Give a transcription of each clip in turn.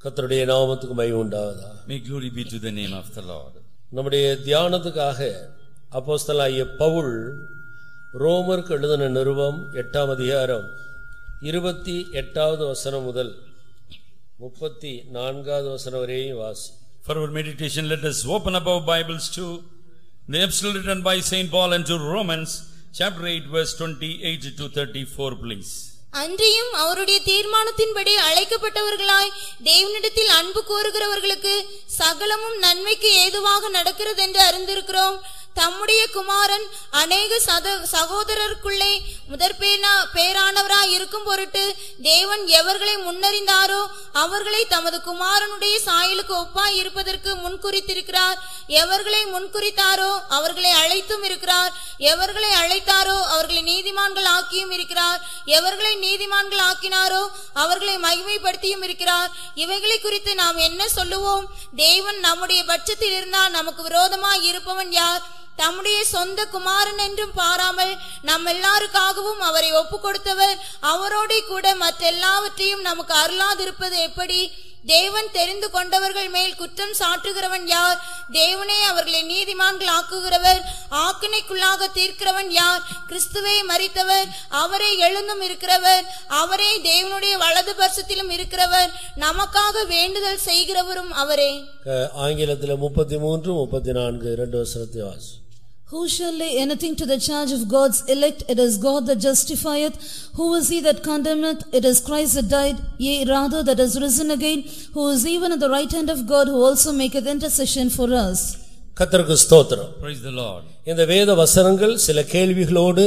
கர்த்தருடைய நாமத்துக்கு மகிமை உண்டாவதாக. May glory be to the name of the Lord. நம்முடைய தியானத்துக்காக அப்போஸ்தலனாகிய பவுல் ரோமருக்கு எழுதின நிருபம் 8ஆம் அதிகாரம் 28வது வசனம் முதல் 34வது வசனம் வரையும் வாசி. For our meditation, let us open up our Bibles to the epistle written by Saint Paul unto Romans, chapter 8, verse 28 to 34, please. அன்றியும் அவருடைய தீர்மானத்தின்படி அழைக்கப்பட்டவர்களாய் தேவனிடத்தில் அன்பு கூறுகிறவர்களுக்கு சகலமும் நன்மைக்கு ஏதுவாக நடக்கிறது என்று அறிந்திருக்கிறோம். தம்முடைய குமாரன் அநேக சகோதரருக்குள்ளே முதற் பேரானவராய் இருக்கும் பொருட்டு தேவன் எவர்களை முன்னறிந்தாரோ அவர்களை தமது குமாரனுடைய சாயலுக்கு ஒப்பாய் இருப்பதற்கு முன்குறித்திருக்கிறார். எவர்களை முன்குறித்தாரோ அவர்களை அழைத்தும் இருக்கிறார். எவர்களை அழைத்தாரோ அவர்களை நீதிமான்கள் ஆக்கியும் இருக்கிறார். எவர்களை நீதிமான்கள் ஆக்கினாரோ அவர்களை மகிமைப்படுத்தியும் இருக்கிறார். இவைகளை குறித்து நாம் என்ன சொல்லுவோம்? தேவன் நம்முடைய பட்சத்தில் இருந்தால் நமக்கு விரோதமாய் இருப்பவன் யார்? தம்முடைய சொந்த குமாரன் என்றும் பாராமல் நம் எல்லாருக்காகவும் அவரை ஒப்பு கொடுத்தவர் அவரோட கூட மற்றெல்லாவற்றையும் நமக்கு அருளாதிருப்பது எப்படி? தேவன் தெரிந்து கொண்டவர்கள் மேல் குற்றம் சாட்டுகிறவன் யார்? தேவனே அவர்களை நீதிமான்கள் ஆக்குகிறவர். ஆக்கினைக்குள்ளாக தீர்க்கிறவன் யார்? கிறிஸ்துவே மரித்தவர், அவரே எழுந்தும் இருக்கிறவர், அவரே தேவனுடைய வலது பரிசத்திலும் இருக்கிறவர், நமக்காக வேண்டுதல் செய்கிறவரும் அவரே. ஆங்கிலத்தில் 33, 34 2 வசனத்தை வாசி. Who shall lay anything to the charge of God's elect? It is God that justifieth. Who is he that condemneth? It is Christ that died, yea, rather that is risen again, who is even at the right hand of God, who also maketh intercession for us. கர்த்தருக்கு ஸ்தோத்திரம். Praise the Lord. இந்த வேத வசனங்கள் சில கேள்விகளோடு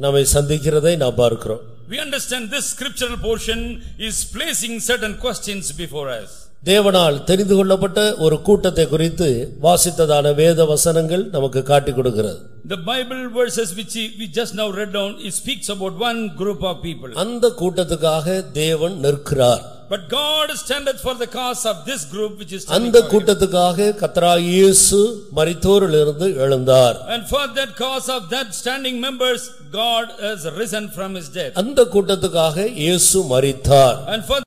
நம்மை சந்திக்கிறதை நாம் பார்க்கிறோம். We understand this scriptural portion is placing certain questions before us. தேவனால் தெரிந்து கொள்ளப்பட்ட ஒரு கூட்டத்தை குறித்து வாசித்ததான வேத வசனங்கள் நமக்கு காட்டிக் கொடுக்கிறது. The Bible verses which we just now read down, it speaks about one group of people. அந்த கூட்டத்துக்காக தேவன் நிற்கிறார். But God standeth for the cause of this group which is standing அந்த for him. கூட்டத்துக்காக கர்த்தராகிய இயேசு மரித்தோரிலிருந்து எழுந்தார். And for that cause of that standing members, God has risen from his death. அந்த கூட்டத்துக்காக இயேசு மரித்தார். And for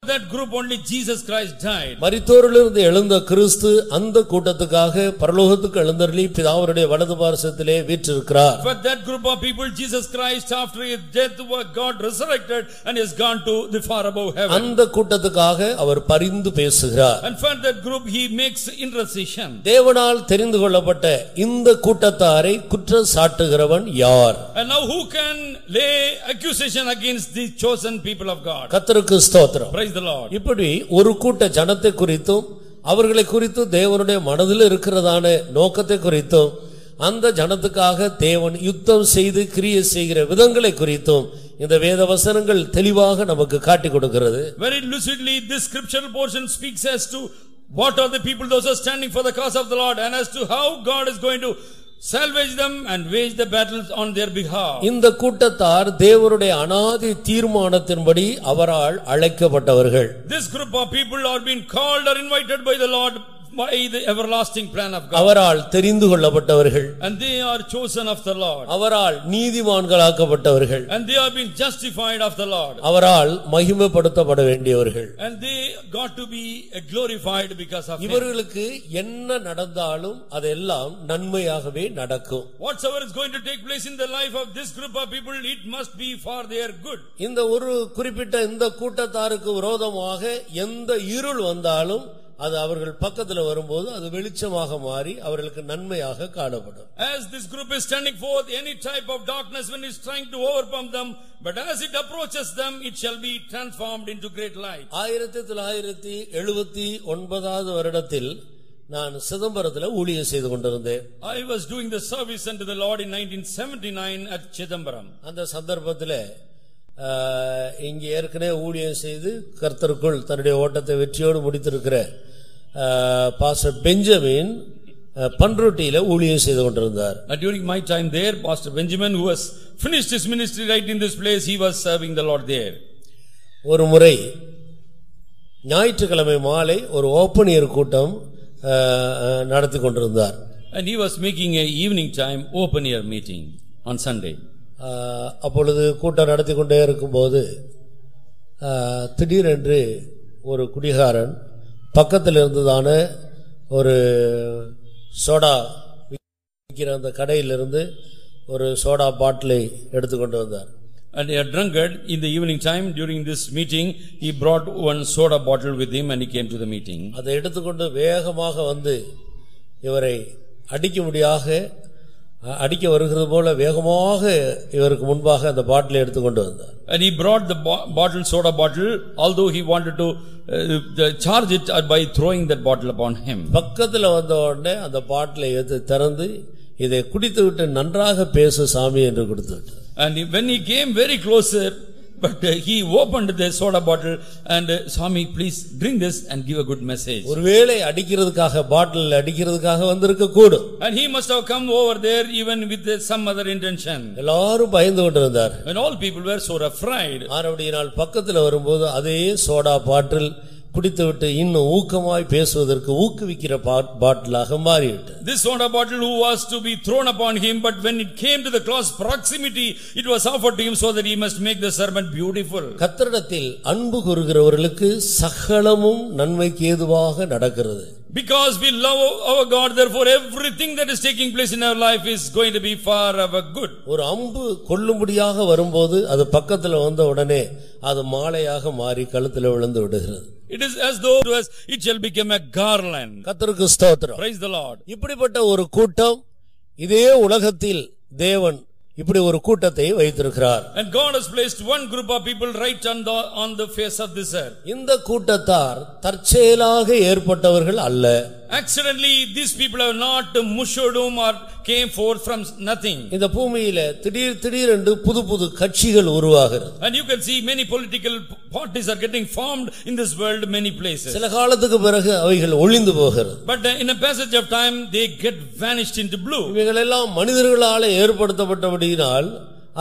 that group only Jesus Christ died. மரித்தோரிலிருந்து எழுந்த கிறிஸ்து அந்த கூட்டத்துக்காக பரலோகத்துக்கு எழுந்தருளி பிதாவுடைய வலது பார்சத்திலே வீற்றிருக்கிறார். For that group of people, Jesus Christ after his death God resurrected and has gone to the far above heaven. அந்த கூட்டத்துக்காக அவர் பரிந்து பேசுகிறார். And for that group he makes intercession. தேவனால் தெரிந்து கொள்ளப்பட்ட இந்த கூட்டத்தாரை குற்றம் சாட்டுகிறவன் யார்? And now who can lay accusation against the chosen people of God? கர்த்தருக்கு ஸ்தோத்திரம். Praise the Lord. இப்படி ஒரு கூட்ட ஜனத்தை குறித்தும் அவர்களை குறித்து தேவனுடைய மனதில் இருக்கிறதான நோக்கத்தை குறித்தும் அந்த ஜனத்துக்காக தேவன் யுத்தம் செய்து கிரியை செய்கிற விதங்களை குறித்தும் இந்த வேத வசனங்கள் தெளிவாக நமக்கு காட்டிக் கொடுக்கிறது. Very lucidly this scriptural portion speaks as to what are the people those are standing for the cause of the Lord and as to how God is going to salvage them and wage the battles on their behalf. இந்த கூட்டத்தார் தேவனுடைய அநாதி தீர்மானத்தின்படி அவரால் அழைக்கப்பட்டவர்கள். This group of people are being called or invited by the Lord by the everlasting plan of God. அவரால் தெரிந்து கொள்ளப்பட்டவர்கள். And they are chosen of the Lord. அவரால் நீதிமான்களாக்கப்பட்டவர்கள். And they are being justified of the Lord. அவரால் மகிமைப்படுத்தப்பட வேண்டியவர்கள். And they got to be glorified because of him. இவர்களுக்கு என்ன நடந்தாலும் அதெல்லாம் நன்மையாகவே நடக்கும். Whatsoever is going to take place in the life of this group of people, it must be for their good. இந்த ஒரு குறிப்பிட்ட இந்த கூட்டத்தாருக்கு விரோதமாக எந்த இருள் வந்தாலும் அது அவர்கள் பக்கத்துல வரும்போது அது வெளிச்சமாக மாறி அவர்களுக்கு நன்மையாக காணப்படும். As this group is standing forth, any type of darkness when it's trying to overcome them, but as it approaches them, it shall be transformed into great light. 1979 வருடத்தில் நான் சிதம்பரத்தில் ஊழியம் செய்து கொண்டிருந்தேன். I was doing the service unto the Lord in 1979 at Chidambaram. அந்த சந்தர்ப்பத்தில் இங்கே ஏற்கனவே ஊழியம் செய்து கர்த்தருக்குள் தன்னுடைய ஓட்டத்தை வெற்றியோடு முடித்திருக்கிற பாஸ்டர் பெஞ்சமின் பன்ருட்டியில ஊழியம் செய்து கொண்டிருந்தார். During my time there, Pastor Benjamin, who has finished his ministry right in this place, he was serving the Lord there. ஒரு முறை ஞாயிற்றுக்கிழமை மாலை ஒரு ஓப்பன் ஏர் கூட்டம் நடத்தி கொண்டிருந்தார். And he was making a evening time open air meeting on Sunday. அப்பொழுது கூட்டம் நடத்தி கொண்டே இருக்கும்போது திடீரென்று ஒரு குடிகாரன் பக்கத்தில் இருந்ததான ஒரு சோடா விற்கிற அந்த கடையிலிருந்து ஒரு சோடா பாட்டிலை எடுத்துக்கொண்டு வந்தார். And a drunkard in the evening time during this meeting, he brought one soda bottle with him and he came to the meeting. அதை எடுத்துக்கொண்டு வேகமாக வந்து இவரை அடிக்க வருகிறது போல வேகமாக இவருக்கு முன்பாக அந்த பாட்டிலை எடுத்துக்கொண்டு வந்தார். And he brought the soda bottle, although he wanted to charge it by throwing that bottle upon him. பக்கத்துல வந்த உடனே அந்த பாட்டிலை எடுத்து திறந்து இதை குடித்துவிட்டு நன்றாக பேசு சாமி என்று கொடுத்துவிட்டார். And when he came very closer, but he opened the soda bottle and Swami, please drink this and give a good message. ஒருவேளை அடிக்கிறதுக்காக பாட்டில் அடிக்கிறதுக்காக வந்திருக்க கூடும். And he must have come over there even with some other intention. எல்லாரும் பயந்து கொண்டிருந்தார். When all people were so afraid. ஆனபடியால் பக்கத்துல வரும்போது அதே சோடா பாட்டில் குடித்துவிட்டு இன்னும் ஊக்கமாய் பேசுவதற்கு ஊக்குவிக்கிற பாட்டிலாக மாறிவிட்டது. This soda bottle who was to be thrown upon him, but when it came to the close proximity, it was offered to him so that he must make the sermon beautiful. கர்த்தரிடத்தில் அன்பு கூறுகிறவர்களுக்கு சகலமும் நன்மைக்கு ஏதுவாக நடக்கிறது. Because we love our God, therefore everything that is taking place in our life is going to be for our good. ஒரு அம்பு கொல்லும்படியாக வரும்போது அது பக்கத்துல வந்த உடனே அது மாலையாக மாறி கழுத்துல விழுந்து விடுகிறது. It is as though to us it shall become a garland. கர்த்தருக்கு ஸ்தோத்திரம். Praise the Lord. இப்படிப்பட்ட ஒரு கூட்டம் இதே உலகத்தில் தேவன் இப்படி ஒரு கூட்டத்தை வைத்திருக்கிறார். And God has placed one group of people right on the face of this earth. இந்த கூட்டத்தார் தற்செயலாக ஏற்பட்டவர்கள் அல்ல. Accidentally these people have not mushodum or came forth from nothing. இந்த பூமியில திடீர் என்று புது கட்சிகள் உருவாகிறது. And you can see many political parties are getting formed in this world many places. சில காலத்துக்கு பிறகு அவைகள் ஒளிந்து போகிறது. But in a passage of time they get vanished into blue. இவைகள் எல்லாம் மனிதர்களால் ஏற்படுத்தப்பட்டபடியினால்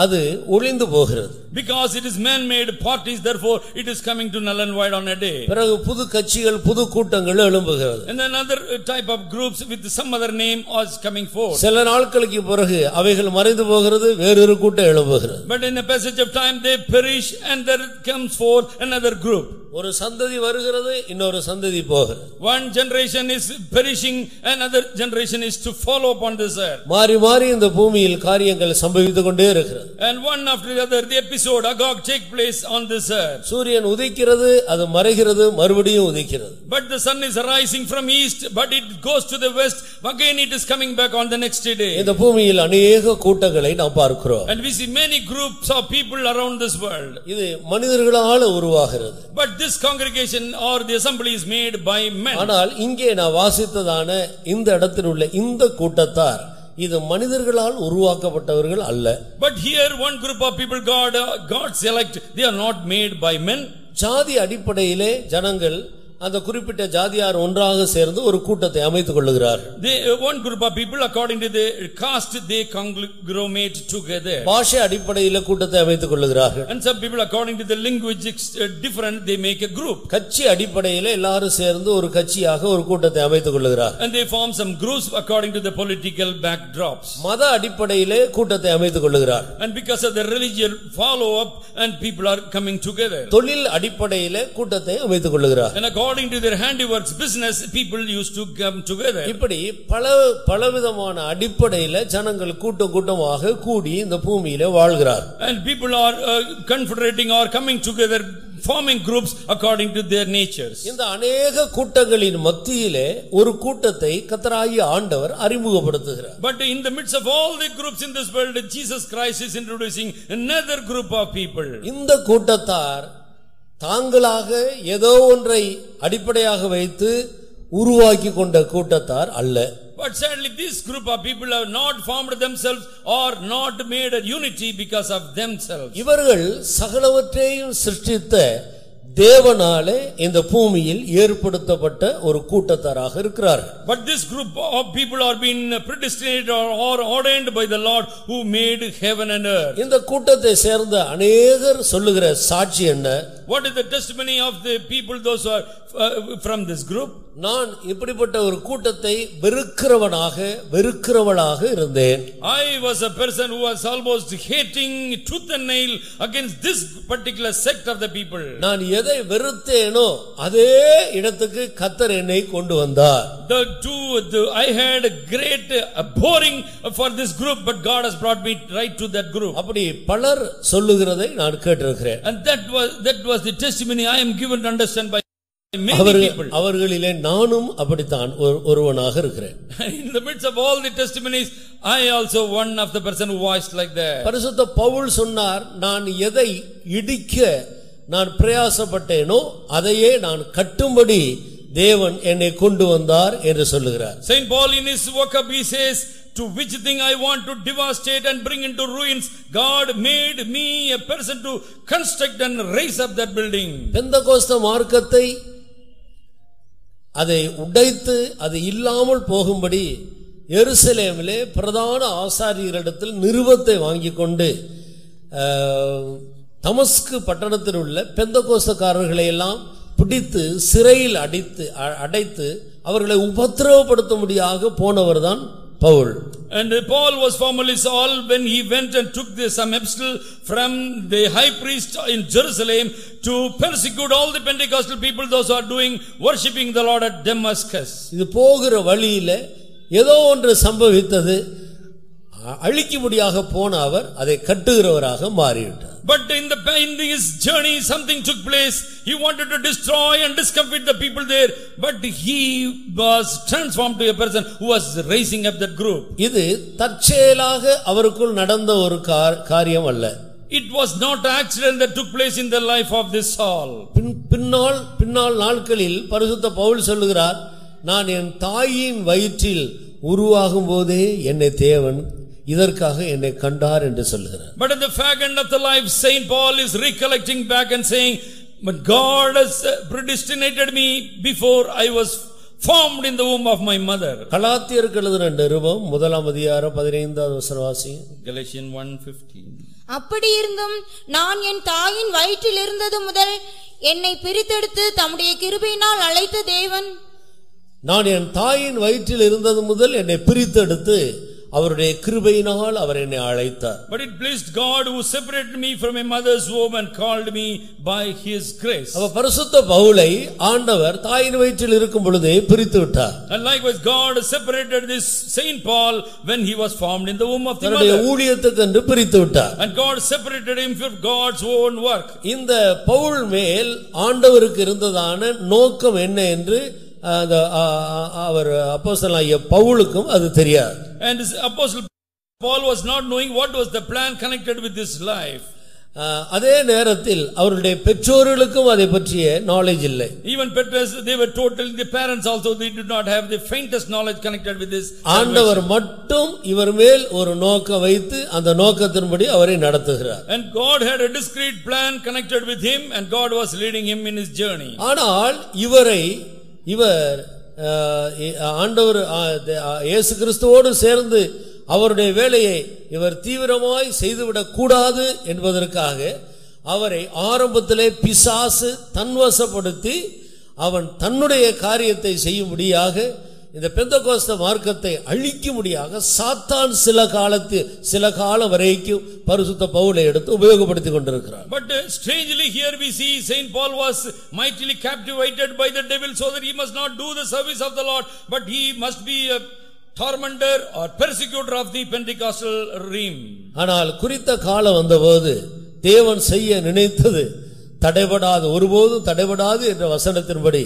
அது ஒளிந்து போகிறது. Because it is man made parties, therefore it is coming to null and void on a day. பிறகு புது கட்சிகள் புது கூட்டங்கள் எழும்புகிறது. And another type of groups with some other name is coming forth. சில நாட்களுக்கு பிறகு அவைகள் மறைந்து போகிறது, வேறொரு கூட்டம் எழும்புகிறது. But in a passage of time they perish and there comes forth another group. ஒரு சந்ததி வருகிறது, இன்னொரு சந்ததி போகிறது. One generation is perishing, another generation is to follow upon this earth. மாறி மாறி இந்த பூமியில் காரியங்கள் சம்பவித்துக் கொண்டே இருக்கிறது. And one after the other the episode Agog take place on this earth. சூரியன் உதிக்கிறது, அது மறைகிறது, மறுபடியும் உதிக்கிறது. But the sun is rising from east, but it goes to the west, again it is coming back on the next day. இந்த பூமியில் अनेक கூட்டங்களை நாம் பார்க்கிறோம். And we see many groups of people around this world. இது மனிதர்களால் உருவாகிறது. But this congregation or the assembly is made by men. ஆனால் இங்கே நான் வாசித்ததான இந்த இடத்தில் உள்ள இந்த கூட்டத்தார் இது மனிதர்களால் உருவாக்கப்பட்டவர்கள் அல்ல. But here one group of people God select, they are not made by men. ஜாதி அடிப்படையிலே ஜனங்கள் அந்த குறிப்பிட்ட ஜாதியார் ஒன்றாக சேர்ந்து ஒரு கூட்டத்தை அமைத்துக் கொள்ளுகிறார்கள். One group of people according to the caste they congregate together. பாஷை அடிப்படையிலே கூட்டத்தை அமைத்துக் கொள்ளுகிறார்கள். And some people according to the linguistics different they make a group. கட்சி அடிப்படையிலே எல்லாரும் சேர்ந்து ஒரு கட்சியாக ஒரு கூட்டத்தை அமைத்துக் கொள்ளுகிறார்கள். And they form some groups according to the political backdrops. மத அடிப்படையிலே கூட்டத்தை அமைத்துக் கொள்ளுகிறார்கள். And because of the religion follow up and people are coming together. தொழில் அடிப்படையிலே கூட்டத்தை அமைத்துக் கொள்ளுகிறார்கள். And according to their handiworks business people used to come together. இப்படி பலவிதமான அடிப்படையில ஜனங்கள் கூட்டமாக கூடி இந்த பூமியிலே வாழ்கிறார்கள். And people are confederating or coming together forming groups according to their natures. இந்த अनेक கூட்டங்களின் மத்தியிலே ஒரு கூட்டத்தை கர்த்தராகிய ஆண்டவர் அறிமுகப்படுத்துகிறார். But in the midst of all the groups in this world Jesus Christ is introducing another group of people. இந்த கூட்டத்தார் தாங்களாக ஏதோ ஒன்றை அடிப்படையாக வைத்து உருவாக்கி கொண்ட கூட்டத்தார் அல்ல. But sadly this group of people have not formed themselves or not made a unity because of themselves. இவர்கள் சகலவற்றையும் சிருஷ்டித்த தேவனாலே இந்த பூமியில் ஏற்படுத்தப்பட்ட ஒரு கூட்டத்தாராக இருக்கிறார்கள். But this group of people are being predestinated or ordained by the Lord who made heaven and earth. இந்த கூட்டத்தை சேர்ந்த अनेகர் சொல்லுகிற சாட்சி என்ன? What is the testimony of the people, those who are from this group? நான் இப்படிப்பட்ட ஒரு கூட்டத்தை வெறுக்கிறவளாக இருந்தேன். I was a person who was almost hating tooth and nail against this particular sect of the people. நான் எதை வெறுத்தேனோ அதே இடத்துக்கு கர்த்தர் என்னை கொண்டு வந்தார். I had a great abhorring for this group, but God has brought me right to that group. அப்படி பலர் சொல்லுகிறதை நான் கேட்டிருக்கிறேன். And that was the testimony I am given to understand by many people. அவர்களிலே நானும் அப்படித்தான் ஒருவனாக இருக்கிறேன். In the midst of all the testimonies, I also one of the person who voiced like that. பரிசுத்த பவுல் சொன்னார், நான் எதை இடிக்க நான் பிரயாசப்பட்டேனோ அதையே நான் கட்டும்படி தேவன் என்னை கொண்டு வந்தார் என்று சொல்லுகிறார். Saint Paul in his vocab he says, to which thing I want to devastate and bring into ruins, God made me a person to construct and raise up that building. Pentecost மார்க்கத்தை அதை உடைத்து அது இல்லாமல் போகும்படி எருசலேமிலே பிரதான ஆசாரியர்களிடத்தில் நிருபத்தை வாங்கிக் கொண்டு தமஸ்கு பட்டணத்தில் உள்ள பெந்தகோஸ்துக்காரர்களை எல்லாம் பிடித்து சிறையில் அடைத்து அவர்களை உபத்திரவப்படுத்தும்படியாக போனவர்தான் Pavul. And Paul was formerly Saul when he went and took some epistle from the high priest in Jerusalem to persecute all the Pentecostal people, those who are worshipping the Lord at Damascus. இது போகிற வழியில ஏதோ ஒன்று சம்பவித்தது. அழிக்கும்படியாக போன அவர் அதை கட்டுகிறவராக மாறிவிட்டார். But in his journey something took place. He wanted to destroy and discomfit the people there, but he was transformed to a person who was raising up that group. இது தற்செயலாக அவருக்குள் நடந்த ஒரு காரியம் அல்ல. It was not an accident that took place in the life of this Saul. பின்னால் நாட்களில் பரிசுத்த பவுல் சொல்லுகிறார், நான் என் தாயின் வயிற்றில் உருவாகும் போதே என்னை தேவன் இதற்காக என்னை கண்டார் என்று சொல்கிறார். But at the fag end of the life, Saint Paul is recollecting back and saying, but God has predestinated me before I was formed in the womb of my mother. கலாத்தியருக்கு எழுதின நிருபம் 1:15 Galatians 1:15. அப்படி இருந்தும் நான் என் தாயின் வயிற்றில் இருந்தது முதல் என்னை பிரித்தெடுத்து தம்முடைய கிருபையினால் அழைத்த தேவன், நான் என் தாயின் வயிற்றில் இருந்தது முதல் என்னை பிரித்தெடுத்து அவருடைய கிருபையினால் அவர் என்னை அழைத்தார். But it pleased God who separated me from my mother's womb and called me by his grace. அப்ப பரிசுத்த பவுலை ஆண்டவர் தாயின் வயிற்றில் இருக்கும் பொழுதே பிரித்து விட்டார். And likewise God separated this Saint Paul when he was formed in the womb of the தன்னுடைய mother. ஊழியத்துக்கு என்று பிரித்து விட்டார். And God separated him for God's own work. இந்த பவுல் மேல் ஆண்டவருக்கு இருந்ததான நோக்கம் என்ன என்று அவர் அப்போஸ்தலனாகிய பவுலுக்கும் அது தெரியாது. And this apostle Paul was not knowing what was the plan connected with this life. அதே நேரத்தில் அவருடைய பெற்றோர்களுக்கும் அதை பற்றிய knowledge இல்லை. Even Petrus, they were totally, the parents also, they did not have the faintest knowledge connected with this. ஆண்டவர் மட்டும் இவர் மேல் ஒரு நோக்கம் வைத்து அந்த நோக்கத்தின்படி அவரை நடத்துகிறார். And God had a discrete plan connected with him, and God was leading him in his journey. ஆனால் இவர் ஆண்டவர் இயேசு கிறிஸ்துவோடு சேர்ந்து அவருடைய வேலையை இவர் தீவிரமாய் செய்துவிடக் கூடாது என்பதற்காக அவரை ஆரம்பத்திலே பிசாசு தன்வசப்படுத்தி அவன் தன்னுடைய காரியத்தை செய்யும்படியாக இந்த பெந்தகோஸ்து மார்க்கத்தை அழிக்கும்படியாக சாத்தான் சில காலம் வரைக்கும் பரிசுத்த பவுலை எடுத்து உபயோகப்படுத்திக் கொண்டிருக்கிறார். But strangely here we see Saint Paul was mightily captivated by the devil, so that he must not do the service of the Lord, but he must be a tormentor or persecutor of the Pentecostal realm. ஆனால் குறித்த காலம் வந்தபோது தேவன் செய்ய நினைத்தது தடைபடாது, ஒருபோதும் தடைபடாது என்ற வசனத்தின்படி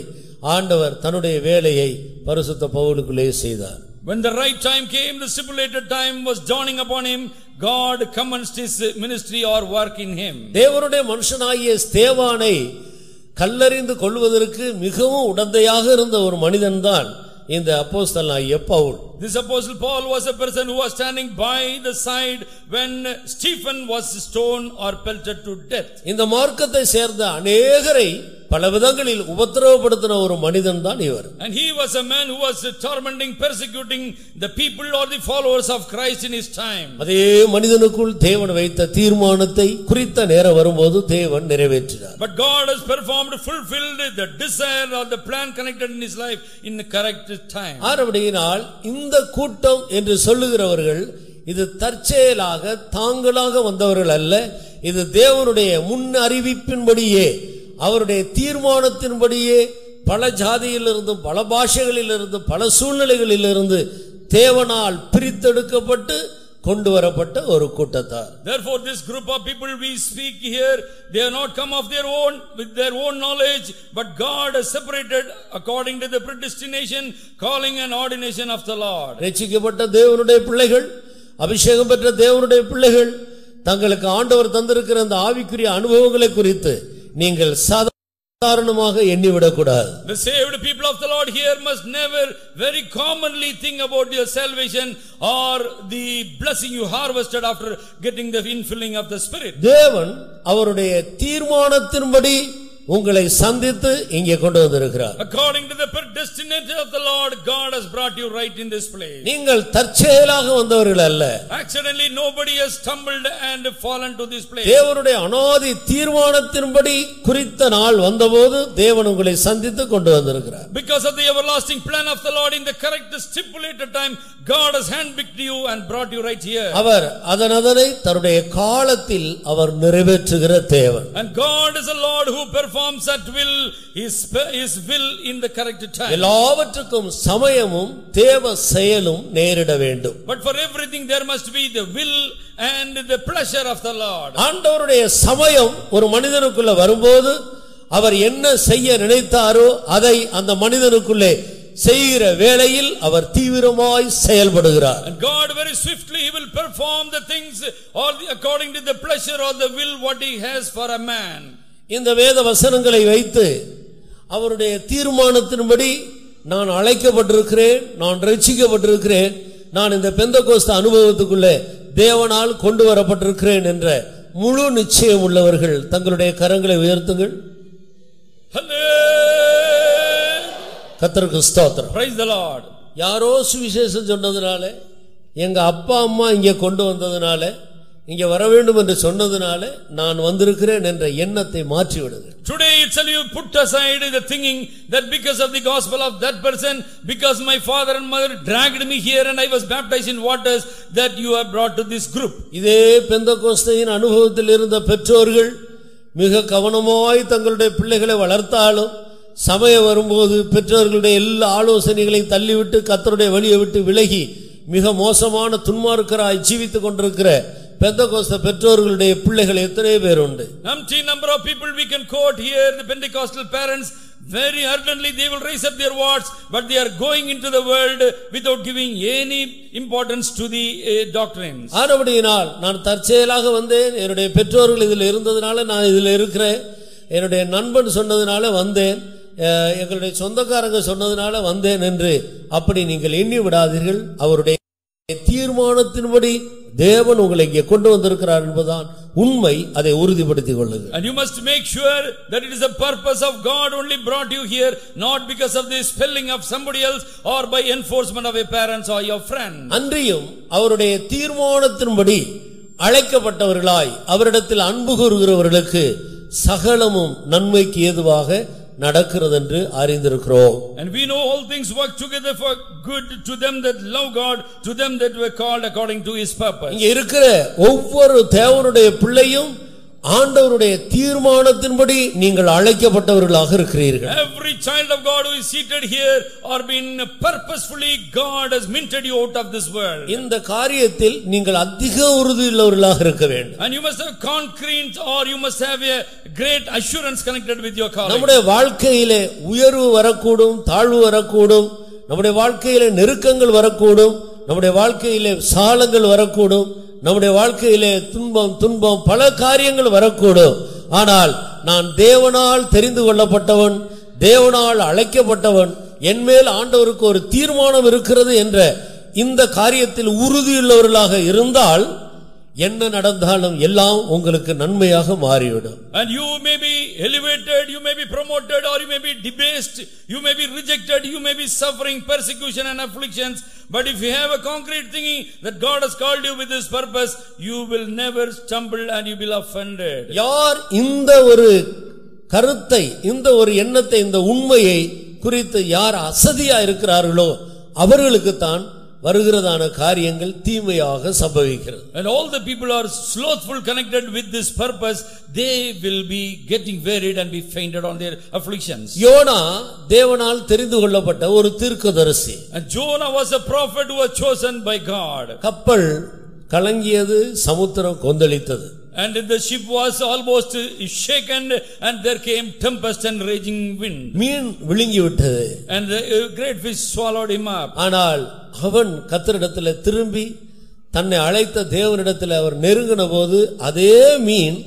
ஆண்டவர் தன்னுடைய வேலையை பரிசுத்த பவுலுக்குள்ளே செய்தார். When the right time came, the stipulated time was dawning upon him, God commenced his ministry or work in him. தேவனுடைய மனுஷனாகிய ஸ்தேவானை கல்லெறிந்து கொல்வதற்கு மிகவும் உடந்தையாக இருந்த ஒரு மனிதன்தான் இந்த அப்போஸ்தலனாகிய Pavul. This apostle Paul was a person who was standing by the side when Stephen was stoned or pelted to death. இந்த மார்க்கத்தை சேர்ந்த அநேகரை பல விதங்களில் உபத்திரவப்படுத்தின ஒரு மனிதன் தான் இவர். And he was a man who was tormenting, persecuting the people or the followers of Christ in his time. அதே மனிதனுக்குள் தேவன் வைத்த தீர்மானத்தை குறித்த நேரம் வரும்போது தேவன் நிறைவேற்றினார். But God has performed, fulfilled the desire or the plan connected in his life in the correct time. ஆனபடியினால் இந்த கூட்டம் என்று சொல்லுகிறவர்கள் இது தற்செயலாக தாங்களாக வந்தவர்கள் அல்ல. இது தேவனுடைய முன் அறிவிப்பின்படியே அவருடைய தீர்மானத்தின்படியே பல ஜாதியிலிருந்தும் பல பாஷைகளிலிருந்து பல சூழ்நிலைகளிலிருந்து தேவனால் பிரித்தெடுக்கப்பட்டு கொண்டு வரப்பட்ட ஒரு கூட்டத்தார். Therefore this group of people we speak here, they are not come of their own with their own knowledge, but God has separated according to the predestination, calling and ordination of the Lord. ரட்சிக்கப்பட்ட தேவனுடைய பிள்ளைகள், அபிஷேகம் பெற்ற தேவனுடைய பிள்ளைகள் தங்களுக்கு ஆண்டவர் தந்திருக்கிற அந்த ஆவிக்குரிய அனுபவங்களை குறித்து நீங்கள் சாதாரணமாக எண்ணிவிடக் கூடாது. The saved people of the Lord here must never very commonly think about your salvation or the blessing you harvested after getting the infilling of the Spirit. தேவன் அவருடைய தீர்மானத்தின்படி உங்களை சந்தித்து இங்கே கொண்டு வந்திருக்கிறார். According to the predestination of the Lord, God has brought you right in this place. நீங்கள் தற்செயலாக வந்தவர்கள் அல்ல. Accidentally nobody has stumbled and fallen to this place. தேவனுடைய அநாதி தீர்மானத்தின்படி குறித்த நாள் வந்தபோது தேவன் உங்களை சந்தித்து கொண்டு வந்திருக்கிறார். Because of the everlasting plan of the Lord in the correct stipulated time, God has handpicked you and brought you right here. அவர் அதனை தன்னுடைய காலத்தில் அவர் நிறைவேற்றுகிற தேவன். And God is a Lord who performs at will his will in the correct time. எல்லாவற்றுக்கும் சமயமும் தேவ செயலும் நேரிட வேண்டும். But for everything there must be the will and the pleasure of the Lord. ஆண்டவருடைய சமயம் ஒரு மனிதனுக்குள்ள வரும்போது அவர் என்ன செய்ய நினைத்தாரோ அதை அந்த மனிதனுக்குள்ளே செய்கிற வேளையில் அவர் தீவிரமாய் செயல்படுகிறார். And God very swiftly he will perform the things or according to the pleasure or the will what he has for a man. இந்த வேத வசனங்களை வைத்து அவருடைய தீர்மானத்தின்படி நான் அழைக்கப்பட்டிருக்கிறேன், நான் ரட்சிக்கப்பட்டிருக்கிறேன், நான் இந்த பெந்தெகோஸ்து அனுபவத்துக்குள்ளே தேவனால் கொண்டு வரப்பட்டிருக்கிறேன் என்ற முழு நிச்சயம் உள்ளவர்கள் தங்களுடைய கரங்களை உயர்த்துங்கள். கர்த்தருக்கு ஸ்தோத்திரம். Praise the Lord. யாரோ சுவிசேஷம் சொன்னதுனால, எங்க அப்பா அம்மா இங்கே கொண்டு வந்ததுனால, இங்கே வர வேண்டும் என்று சொன்னதுனால நான் வந்திருக்கிறேன் என்ற எண்ணத்தை மாற்றி விடுங்கள். Today itself you put aside the thinking that because of the gospel of that person, because my father and mother dragged me here and I was baptized in waters, that you are brought to this group. இதே பெந்தெகோஸ்தையின் அனுபவத்தில் இருந்த பெற்றோர்கள் மிக கவனமாய் தங்களுடைய பிள்ளைகளை வளர்த்தாலும் சமயம் வரும்போது பெற்றோர்களுடைய எல்லா ஆலோசனைகளையும் தள்ளிவிட்டு கர்த்தருடைய வழியை விட்டு விலகி மிக மோசமான துன்மார்க்கராய் ஜீவித்துக் கொண்டிருக்கிற பெந்தெகோஸ்து பெற்றோர்களுடைய பிள்ளைகள் எத்தனை பேர் உண்டு? Empty number of people we can quote here. The Pentecostal parents very ardently they will raise up their words, but they are going into the world without giving any importance to the doctrines. ஆனபடியினால் நான் தற்செயலாக வந்தேன், என்னுடைய பெற்றோர்கள் இதில் இருந்ததுனால நான் இதில் இருக்கிறேன், என்னுடைய நண்பன் சொன்னதுனால வந்தேன், எங்களுடைய சொந்தக்காரங்க சொன்னதுனால வந்தேன் என்று அப்படி நீங்கள் எண்ணி விடாதீர்கள். அவருடைய தீர்மானத்தின்படி தேவன் உங்களை இங்கே கொண்டு வந்திருக்கிறார் என்பதுதான் உண்மை. அதை உறுதிப்படுத்திக் கொள்ளுங்கள். And you must make sure that it is the purpose of God only brought you here, not because of the spelling of somebody else or by enforcement of your parents or your friends. அன்றியும் அவருடைய தீர்மானத்தின்படி அழைக்கப்பட்டவர்களாய் அவரிடத்தில் அன்பு கூறுகிறவர்களுக்கு சகலமும் நன்மைக்கு ஏதுவாக நடக்கிறது என்று அறிந்திருக்கிறோம். And we know all things work together for good to them that love God, to them that were called according to his purpose. இங்க இருக்கிற ஒவ்வொரு தேவனுடைய பிள்ளையும் ஆண்டவருடைய தீர்மானத்தின்படி நீங்கள் அழைக்கப்பட்டவர்களாக இருக்கிறீர்கள். Every child of God who is seated here or been purposefully God has minted you out of this world. இந்த காரியத்தில் நீங்கள் அதிக உறுதியுள்ளவர்களாக இருக்க வேண்டும். And you must have concrete or you must have a great assurance connected with your calling. நம்முடைய வாழ்க்கையிலே உயர்வு வரக்கூடும், தாழ்வு வரக்கூடும், நம்முடைய வாழ்க்கையிலே நெருக்கங்கள் வரக்கூடும், நம்முடைய வாழ்க்கையிலே சாலங்கள் வரக்கூடும், நம்முடைய வாழ்க்கையிலே துன்பம் பல காரியங்கள் வரக்கூடும். ஆனால் நான் தேவனால் தெரிந்து கொள்ளப்பட்டவன், தேவனால் அழைக்கப்பட்டவன், என்மேல் ஆண்டவருக்கு ஒரு தீர்மானம் இருக்கிறது என்ற இந்த காரியத்தில் உறுதியுள்ளவர்களாக இருந்தால் என்ன நடந்தாலும் எல்லாம் உங்களுக்கு நன்மையாக மாறிவிடும். And you may be elevated, you may be promoted, or you may be debased, you may be rejected, you may be suffering persecution and afflictions, but if you have a concrete thinking that God has called you with this purpose, you will never stumble and you will offended. யார் இந்த ஒரு கருத்தை, இந்த ஒரு எண்ணத்தை, இந்த உண்மையை குறித்து யார் அசதியா இருக்கிறார்களோ அவர்களுக்கு தான் வருகிறதான காரியங்கள் தீமையாக சம்பவிக்கிறது. And all the people are slothful connected with this purpose, they will be getting wearied and be fainted on their afflictions. Jonah தேவனால் தெரிந்து கொள்ளப்பட்ட ஒரு தீர்க்கதரிசி. And Jonah was a prophet who was chosen by God. கப்பல் கலங்கியது, சமுத்திரம் கொந்தளித்தது. And the ship was almost shaken, and there came tempest and raging wind. மீன் விழுங்கி விட்டது. And the great fish swallowed him up. ஆனால் அவன் கர்த்தரிடத்தில் திரும்பி தன்னை அழைத்த தேவனிடத்தில் அவர் நெருங்கின போது அதே மீன்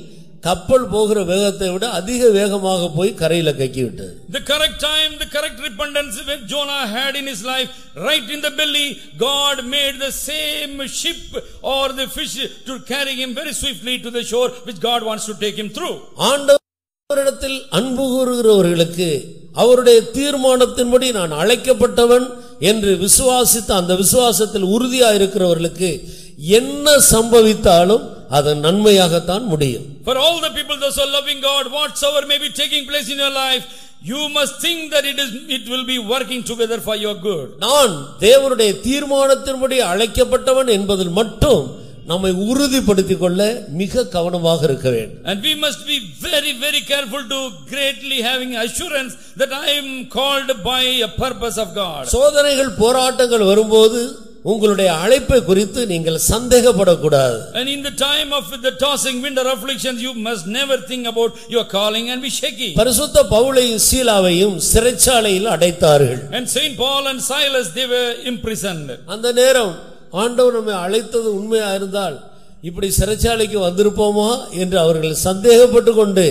கப்பல் போகிற வேகத்தை விட அதிக வேகமாக போய் கரையில கக்கி விட்டது. The correct time, the correct repentance when Jonah had in his life, right in the belly, God made the same ship or the fish to carry him very swiftly to the shore which God wants to take him through. ஆண்டவரிடத்தில் அன்பு கூறுகிறவர்களுக்கு அவருடைய தீர்மானத்தின்படி நான் அழைக்கப்பட்டவன் என்று விசுவாசித்த அந்த விசுவாசத்தில் உறுதியாக இருக்கிறவர்களுக்கு என்ன சம்பவித்தாலும் அது நன்மையாகத்தான் முடியும். For all the people those who are loving God, whatsoever may be taking place in your life, you must think that it will be working together for your good. நான் தேவனுடைய தீர்மானத்தின்படி அழைக்கப்பட்டவன் என்பதில் மட்டும் நம்மை உறுதிப்படுத்திக் கொள்ள மிக கவனமாக இருக்க வேண்டும். And we must be very very careful to greatly having assurance that I am called by a purpose of God. சோதனைகள் போராட்டங்கள் வரும்போது உங்களுடைய அழைப்பை குறித்து நீங்கள் சந்தேகப்படக்கூடாது. And in the time of the tossing wind or afflictions, you must never think about your calling and be shaky. பரிசுத்த பவுலையும் சீலாவையும் சிறைச்சாலையில் அடைத்தார்கள். And Saint Paul and Silas, they were imprisoned. அந்த நேரம் ஆண்டவர் நம்மை அழைத்தது உண்மையா இருந்தால் இப்படி சிறைச்சாலைக்கு வந்திருப்போமா என்று அவர்கள் சந்தேகப்பட்டு கொண்டு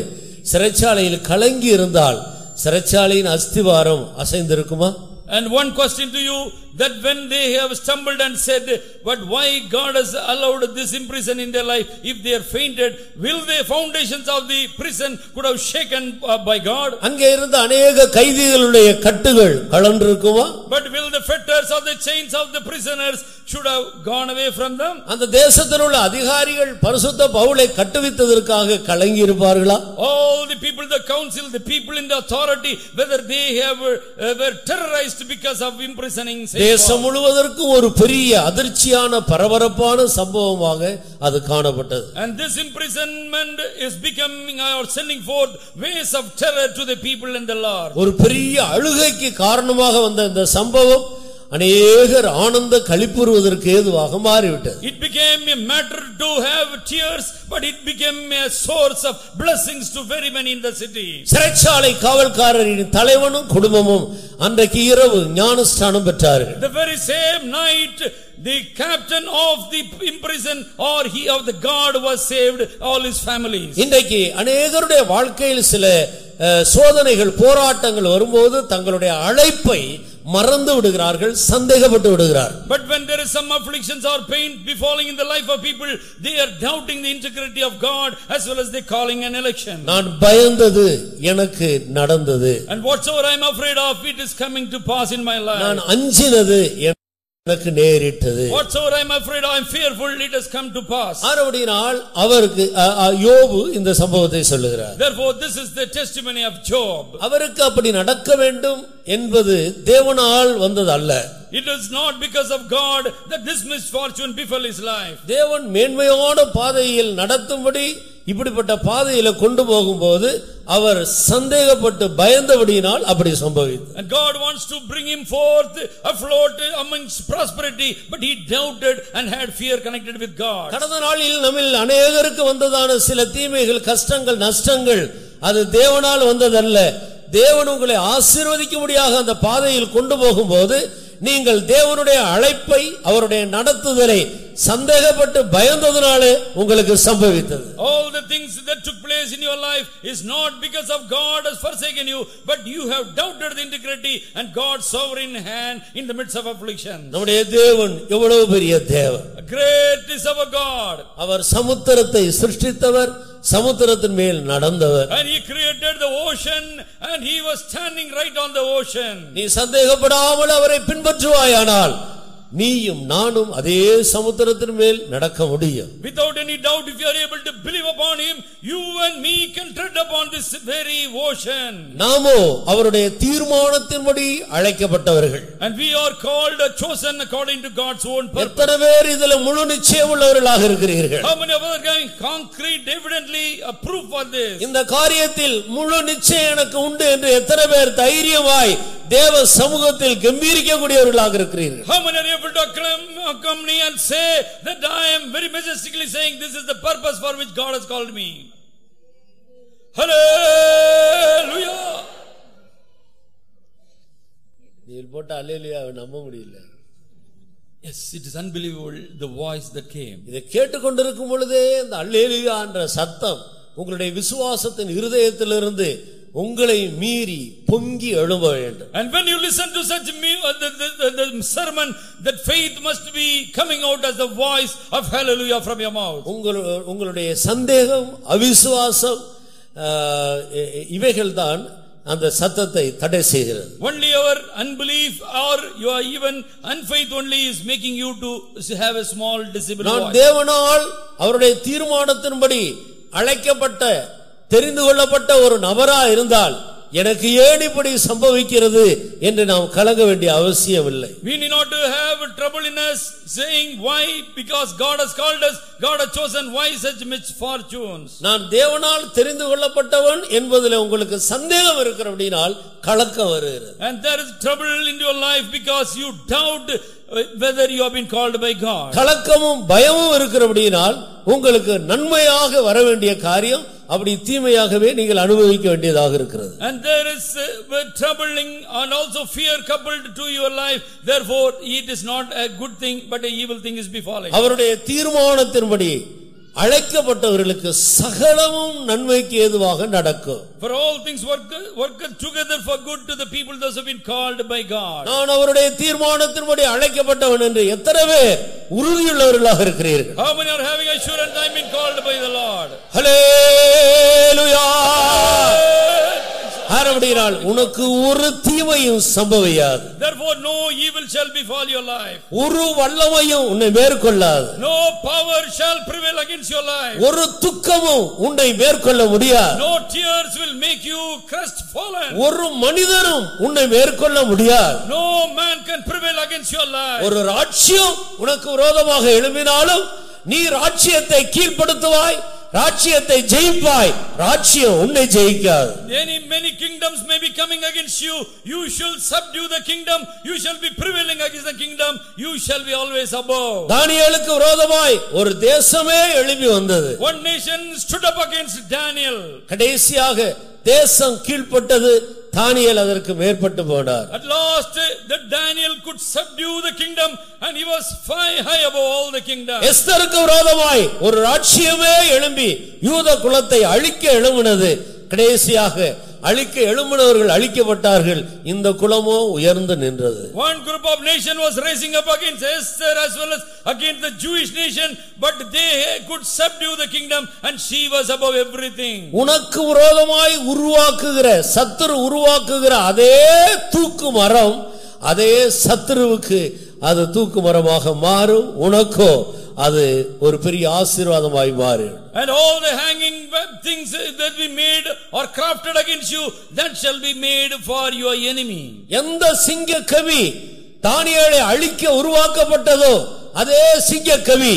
சிறைச்சாலையில் கலங்கி இருந்தால் சிறைச்சாலையின் அஸ்திவாரம் அசைந்திருக்குமா? And one question to you, that when they have stumbled and said, but why God has allowed this imprison in their life, if they are fainted, will the foundations of the prison could have shaken by God? அங்கே இருந்த अनेक கைதிகளுடைய கட்டுகள் கழன்றிருக்குமா? But will the fetters of the chains of the prisoners should have gone away from them? அந்த தேசத்தில் உள்ள அதிகாரிகள் பரிசுத்த பவுலை கட்டுவித்ததற்காக கலங்கி இருப்பார்களா? All the people, the council, the people in the authority, whether they were terrorized because of imprisoning Saint Paul. தேசம் முழுவதற்கும் ஒரு பெரிய அதிர்ச்சியான பரபரப்பான சம்பவமாக அது காணப்பட்டது. And this imprisonment is becoming or sending forth waves of terror to the people and the Lord. ஒரு பெரிய அழுகைக்கு காரணமாக வந்த இந்த சம்பவம் அநேகர் ஆனந்த களிப்புறுவதற்கு ஏதுவாக மாறிவிட்டது. It became a matter to have tears, but it became a source of blessings to very many in the city. சிறைச்சாலை காவல்காரரின் தலைவனும் குடும்பமும் அன்றைக்கு இரவு ஞானஸ்நானம் பெற்றார்கள். The very same night, the captain of the imprison or he of the guard was saved, all his families. இன்றைக்கு அநேகருடைய வாழ்க்கையில் சில சோதனைகள் போராட்டங்கள் வரும்போது தங்களுடைய அழைப்பை மறந்து விடுகிறார்கள், சந்தேகப்பட்டு விடுகிறார்கள். But when there is some afflictions or pain befalling in the life of people, they are doubting the integrity of God as well as the calling and election. நான் பயந்தது எனக்கு நடந்தது. And whatsoever I am afraid of, it is coming to pass in my life. நான் அஞ்சினது எனக்கு நேரிட்டது. Whatsoever I am afraid of, I am fearful, it has come to pass. ஆனபடியால் அவருக்கு யோபு இந்த சம்பவத்தை சொல்லுகிறார். Therefore this is the testimony of Job. அவருக்கு அப்படி நடக்க வேண்டும் என்பது தேவனால் வந்தது அல்ல. It is not because of God that this misfortune befell his life. தேவன் மேன்மையான பாதையில் நடத்தும்படி இப்படிப்பட்ட பாதையில கொண்டு போகும்போது அவர் சந்தேகப்பட்டு பயந்தபடியினால் அப்படி சம்பவித்தது. And God wants to bring him forth afloat amongst prosperity, but he doubted and had fear connected with God. கடந்த நாளில் நம்மில் அநேகருக்கு வந்ததான சில தீமைகள், கஷ்டங்கள், நஷ்டங்கள் அது தேவனால் வந்ததல்ல. தேவன் உங்களை ஆசீர்வதிக்கும்படியாக அந்த பாதையில் கொண்டு போகும்போது நீங்கள் தேவனுடைய அழைப்பை அவருடைய நடத்துதலை சந்தேகப்பட்டு பயந்ததனாலே உங்களுக்கு சம்பவித்தது. All the things that took place in your life is not because of God has forsaken you, but you have doubted the integrity and God's sovereign hand in the midst of affliction. நம்முடைய தேவன் எவ்வளவு பெரிய தேவன். Great is our God. அவர் சமுத்திரத்தை சிருஷ்டித்தவர், சமுத்திரத்தின் மேல் நடந்தவர். And he created the ocean and he was standing right on the ocean. நீ சந்தேகப்படாமல் அவரை பின்பற்றுவாயானால் நீயும் நானும் அதே சமுத்திரத்தின் மேல் நடக்க முடியும். Without any doubt, if you are able to believe upon him, you and me can tread upon this very ocean. நாமோ அவருடைய தீர்மானத்தின்படி அழைக்கப்பட்டவர்கள். And we are called chosen according to God's own purpose. எத்தனை பேர் இதில் முழு நிச்சயம் உள்ளவர்களாக இருக்கிறீர்கள்? How many of us are going concrete evidently a proof for this? இந்த காரியத்தில் முழு நிச்சயம் எனக்கு உண்டு என்று எத்தனை பேர் தைரியமாய் தேவ சமூகத்தில் கம்பீரிக்கக்கூடியவர்களாக இருக்கிறீர்கள்? How many are able to accompany and say that I am very majestically saying this is the purpose for which God has called me? Hallelujah! நீ போட்ட அல்லேலூயாவை நம்ப முடியல. Yes, it is unbelievable the voice that came. இதை கேட்டுக்கொண்டிருக்கும் பொழுதே இந்த அல்லேலூயா என்ற சத்தம் உங்களுடைய விசுவாசத்தின் இருதயத்திலிருந்து உங்களை மீறி பொங்கி எழும்ப வேண்டும். And when you listen to such the sermon, that faith must be coming out as the voice of hallelujah from your mouth. உங்களுடைய சந்தேகம், அவிசுவாசம் இவைகள் தான் அந்த சத்தத்தை தடை செய்கிறது. Only our unbelief or your even unfaith only is making you to have a small disciple voice. நான் தேவனால் அவருடைய தீர்மானத்தின்படி அழைக்கப்பட்ட தெரிந்து கொள்ளப்பட்ட ஒரு நபரா இருந்தால் எனக்கு ஏன் இப்படி சம்பவிக்கிறது என்று நாம் கலங்க வேண்டிய அவசியம் இல்லை. We need not to have trouble in us saying why, because God has called us, God has chosen, why such misfortunes. நான் தேவனால் தெரிந்து கொள்ளப்பட்டவன் என்பதிலே உங்களுக்கு சந்தேகம் இருக்கிறபடியால் கலக்கம் வருகிறது. And there is trouble in your life because you doubt whether you have been called by God. கலக்கமும் பயமும் இருக்கிறபடியால் உங்களுக்கு நன்மையாக வர வேண்டிய காரியம் அப்படி தீமையாகவே நீங்கள் அனுபவிக்க வேண்டியதாக இருக்கிறது. And there is troubling and also fear coupled to your life, therefore it is not a good thing but a evil thing is befalling. அவருடைய தீர்மானத்தின்படி அழைக்கப்பட்டவர்களுக்கு சகலமும் நன்மைக்கு ஏதுவாக நடக்கும். For all things work together for good to the people those who have been called by God. நான் அவருடைய தீர்மானத்தின்படி அழைக்கப்பட்டவன் என்று எத்தனை பேர் உறுதியுள்ளவர்களாக இருக்கிறீர்கள்? How many are having assurance I am been called by the Lord? ஹல்லேலூயா! ஆரம்படினால் உனக்கு ஒரு தீமையும் சம்பவியாது. Therefore no evil shall befall your life. ஒரு வல்லமையும் உன்னை மேற்கொள்ளாது. No power shall prevail against your life. ஒரு துக்கமும் உன்னை மேற்கொள்ள முடியாது. No tears will make you crestfallen. ஒரு மனிதனும் உன்னை மேற்கொள்ள முடியாது. No man can prevail against your life. ஒரு ராஜ்யம் உனக்கு விரோதமாக எழும்பினாலும் நீ ராஜ்யத்தை கீழ்ப்படுத்துவாய், ராஜ்யத்தை ஜெயிப்பாய், ராஜ்யம் உன்னை ஜெயிக்காது. Many kingdoms may be coming against you, you shall subdue the kingdom, you shall be prevailing against the kingdom, you shall be always above. தானியேலுக்கு விரோதமாய் ஒரு தேசமே எழும்பி வந்தது. One nation stood up against Daniel. கடைசியாக தேசம் கீழ்ப்பட்டது, தானியேல் அதற்கு மேற்பட்டு போனார். At last the Daniel could subdue the kingdom and he was high above all the kingdom. எஸ்தருக்கு விரோதமாய் ஒரு ராஜ்யமே எழும்பி யூத குலத்தை அழிக்க எழும்பினது. கடைசியாக அழிக்க எழும்பினவர்கள் அழிக்கப்பட்டார்கள், இந்த குலமோ உயர்ந்து நின்றது. One group of nation was rising up against Esther as well as against the Jewish nation, but they could subdue the kingdom and she was above everything. உனக்கு விரோதமாய் உருவாக்குகிற சத்துரு உருவாக்குகிற அதே தூக்கு மரம் அதே சத்துருவுக்கு அது தூக்கு மரமாக மாறும், உனக்கோ அது ஒரு பெரிய ஆசீர்வாதமாய் மாறும். And all the hanging things that we made or crafted against you, that shall be made for your enemy. எந்த சிங்க கவி தானியேலை அழிக்க உருவாக்கப்பட்டதோ அதே சிங்க கவி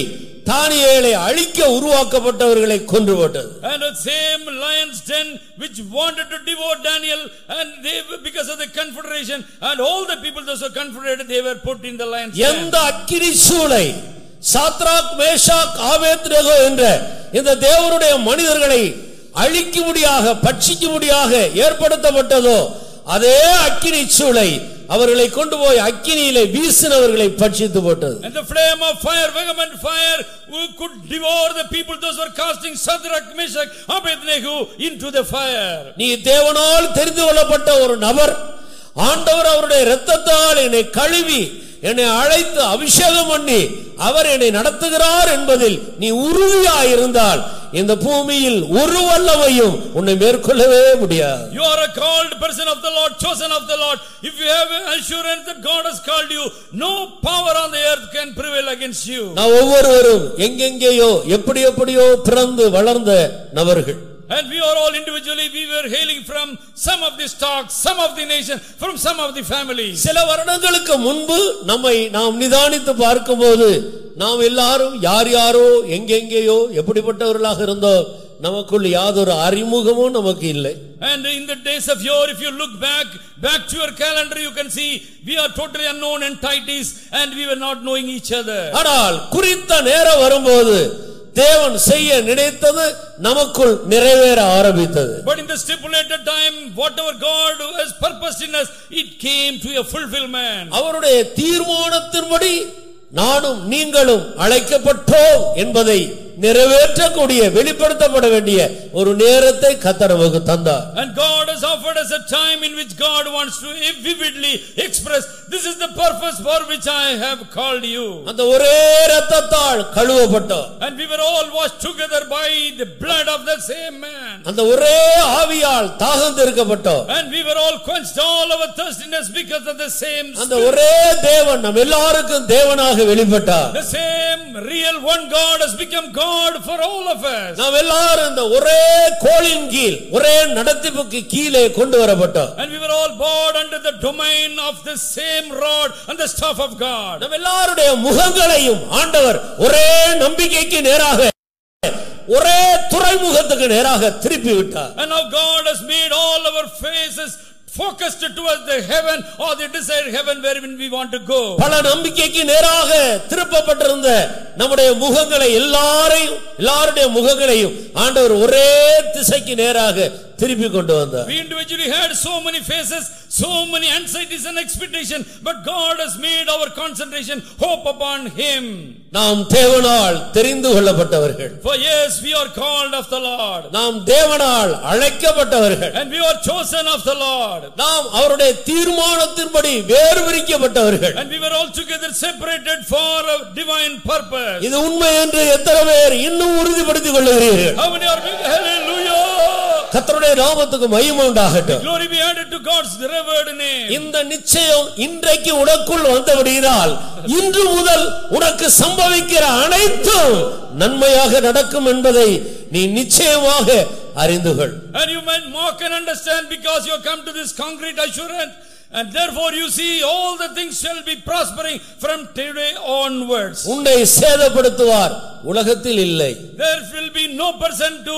தானியேலை அழிக்க உருவாக்கப்பட்டவர்களை கொன்று போட்டது. And the same lion's den which wanted to devour Daniel, and they, because of the confederation and all the people those who were confederated, they were put in the lion's den. எந்த அக்கினி சூளை Shadrach Meshach Abednego என்ற இந்த தேவனுடைய மனிதர்களை அழிக்கும்படியாக பட்சிக்கும்படியாக ஏற்படுத்தப்பட்டதோ அதே அக்கினி சூளை அவர்களை கொண்டு போய் அக்கினியிலே வீசினவர்களை பட்சித்து போட்டது. And the flame of fire, vehement fire, who could devour the people, those who were casting Shadrach, Meshach, Abednego into the fire. நீ தேவனால் தெரிந்து கொள்ளப்பட்ட ஒரு நபர், ஆண்டவர் அவருடைய இரத்தத்தால் என்னை கழுவி என்னை அழைத்து அபிஷேகம் பண்ணி அவர் என்னை நடத்துகிறார் என்பதில் நீ உறுதியாய் இருந்தால் இந்த பூமியில் ஒரு வல்லமையும் உன்னை மேற்கொள்ளவே முடியாது. You are a called person of the Lord, chosen of the Lord. If you have assurance that God has called you, no power on the earth can prevail against you. நான் ஒவ்வொருவரும் எங்கெங்கேயோ எப்படியோ பிறந்து வளர்ந்த நபர்கள். And we are all individually, we were hailing from some of the stocks, some of the nation, from some of the families. சில வருடங்களுக்கு முன்பு நம்மை நாம் நிதானித்து பார்க்கும்போது நாம் எல்லாரும் யாரோ எங்கெங்கேயோ எப்படிப்பட்டவர்களாக இருந்தோம், நமக்குள் யாதொரு அறிமுகமும் நமக்கு இல்லை. And in the days of yore, if you look back to your calendar, you can see we are totally unknown entities and we were not knowing each other. ஆனால் குறித்த நேரம் வரும்போது தேவன் செய்ய நினைத்தது நமக்குள் நிறைவேற ஆரம்பித்தது. But in the stipulated time, whatever God has purposed in us, it came to a fulfillment. அவருடைய தீர்மானத்தின்படி நானும் நீங்களும் அழைக்கப்பட்டோம் என்பதை நிறைவேற்றக்கூடிய வெளிப்படுத்தப்பட வேண்டிய ஒரு நேரத்தை கர்த்தர் நமக்கு தந்தார். And God has offered us a time in which God wants to vividly express, this is the purpose for which I have called you. அந்த ஒரே இரத்தத்தால் கழுவப்பட்டோம். And we were all washed together by the blood of the same man. அந்த ஒரே ஆவியால் தாகம் தீர்க்கப்பட்டோம். And we were all quenched all our thirstiness because of the same Spirit. அந்த ஒரே தேவன் நம் எல்லாருக்கும் தேவனாக வெளிப்பட்டார். The same real one God has become God for all of us. நாம் எல்லாரும் இந்த ஒரே கோலின் கீழ் ஒரே நடத்திப்புக்கு கீழே கொண்டு வரப்பட்டோம். And we were all brought under the domain of the same rod and the staff of God. நாம் எல்லாருடைய முகங்களையும் ஆண்டவர் ஒரே நம்பிக்கைக்கு நேராக ஒரே துறைமுகத்துக்கு நேராக திருப்பி விட்டார். And now God has made all our faces focused towards the heaven or the desired heaven wherein we want to go. பல நம்பிக்கைக்கு நேராக திருப்பப்பட்டிருந்த நம்முடைய முகங்களை எல்லாருடைய முகங்களையும் ஆண்டவர் ஒரே திசைக்கு நேராக திருப்பி கொண்டு வந்தார். We individually had so many faces, so many anxieties and expectation, but God has made our concentration hope upon him. நாம் தேவனால் தெரிந்து கொள்ளப்பட்டவர்கள். For yes, we are called of the Lord. நாம் தேவனால் அழைக்கப்பட்டவர்கள். And we are chosen of the Lord. நாம் அவருடைய தீர்மானத்தின்படி வேறு பிரிக்கப்பட்டவர்கள். And we were all together separated for a divine purpose. இது உண்மை என்று எத்தனை பேர் இன்னும் உறுதிப்படுத்திக் கொள்கிறீர்கள்? How many are big? Hallelujah! கர்த்தருடைய நாமத்துக்கு மகிமை உண்டாகட்டும். Glory be added to God's revered name. இந்த நிச்சயம் இன்றைக்கு உனக்குள் வந்தபடியால் இன்று முதல் உனக்கு சம்பவிக்கிற அனைத்தும் நன்மையாக நடக்கும் என்பதை நீ நிச்சயமாக அறிந்து கொள். And you might mark and understand because you have come to this concrete assurance, and therefore you see all the things shall be prospering from today onwards. உன்னை சேதப்படுத்துவார் உலகத்தில் இல்லை. There will be no person to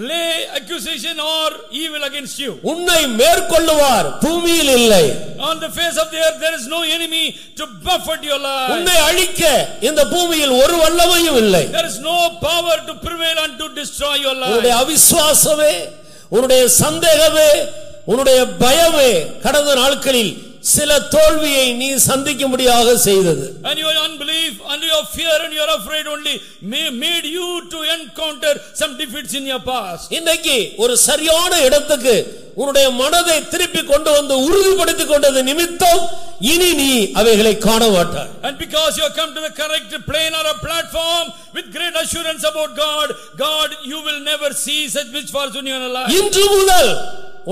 lay accusation or evil against you. உன்னை மேற்கொள்ளுவார் பூமியில் இல்லை. On the face of the earth there is no enemy to buffet your life. உன்னை அழிக்க இந்த பூமியில் ஒரு வல்லமையும் இல்லை. There is no power to prevail and to destroy your life. உன்னுடைய அவிசுவாசமே, உன்னுடைய சந்தேகமே, உன்னுடைய பயமே கடந்த நாட்களில் சில தோல்வியை நீ சந்திக்க முடியாத செய்தது. And your unbelief and your fear and your afraid only made you to encounter some defeats in your past. இன்னைக்கு ஒரு சரியான இடத்துக்கு உன்னுடைய மனதை திருப்பி கொண்டு வந்து உறுதிப்படுத்திக் கொண்டது நிமித்தம் இனி நீ அவைகளை காண மாட்டாய். And because you have come to the correct plane or a platform with great assurance about God, you will never see such misfortune in your life. இன்று முதல்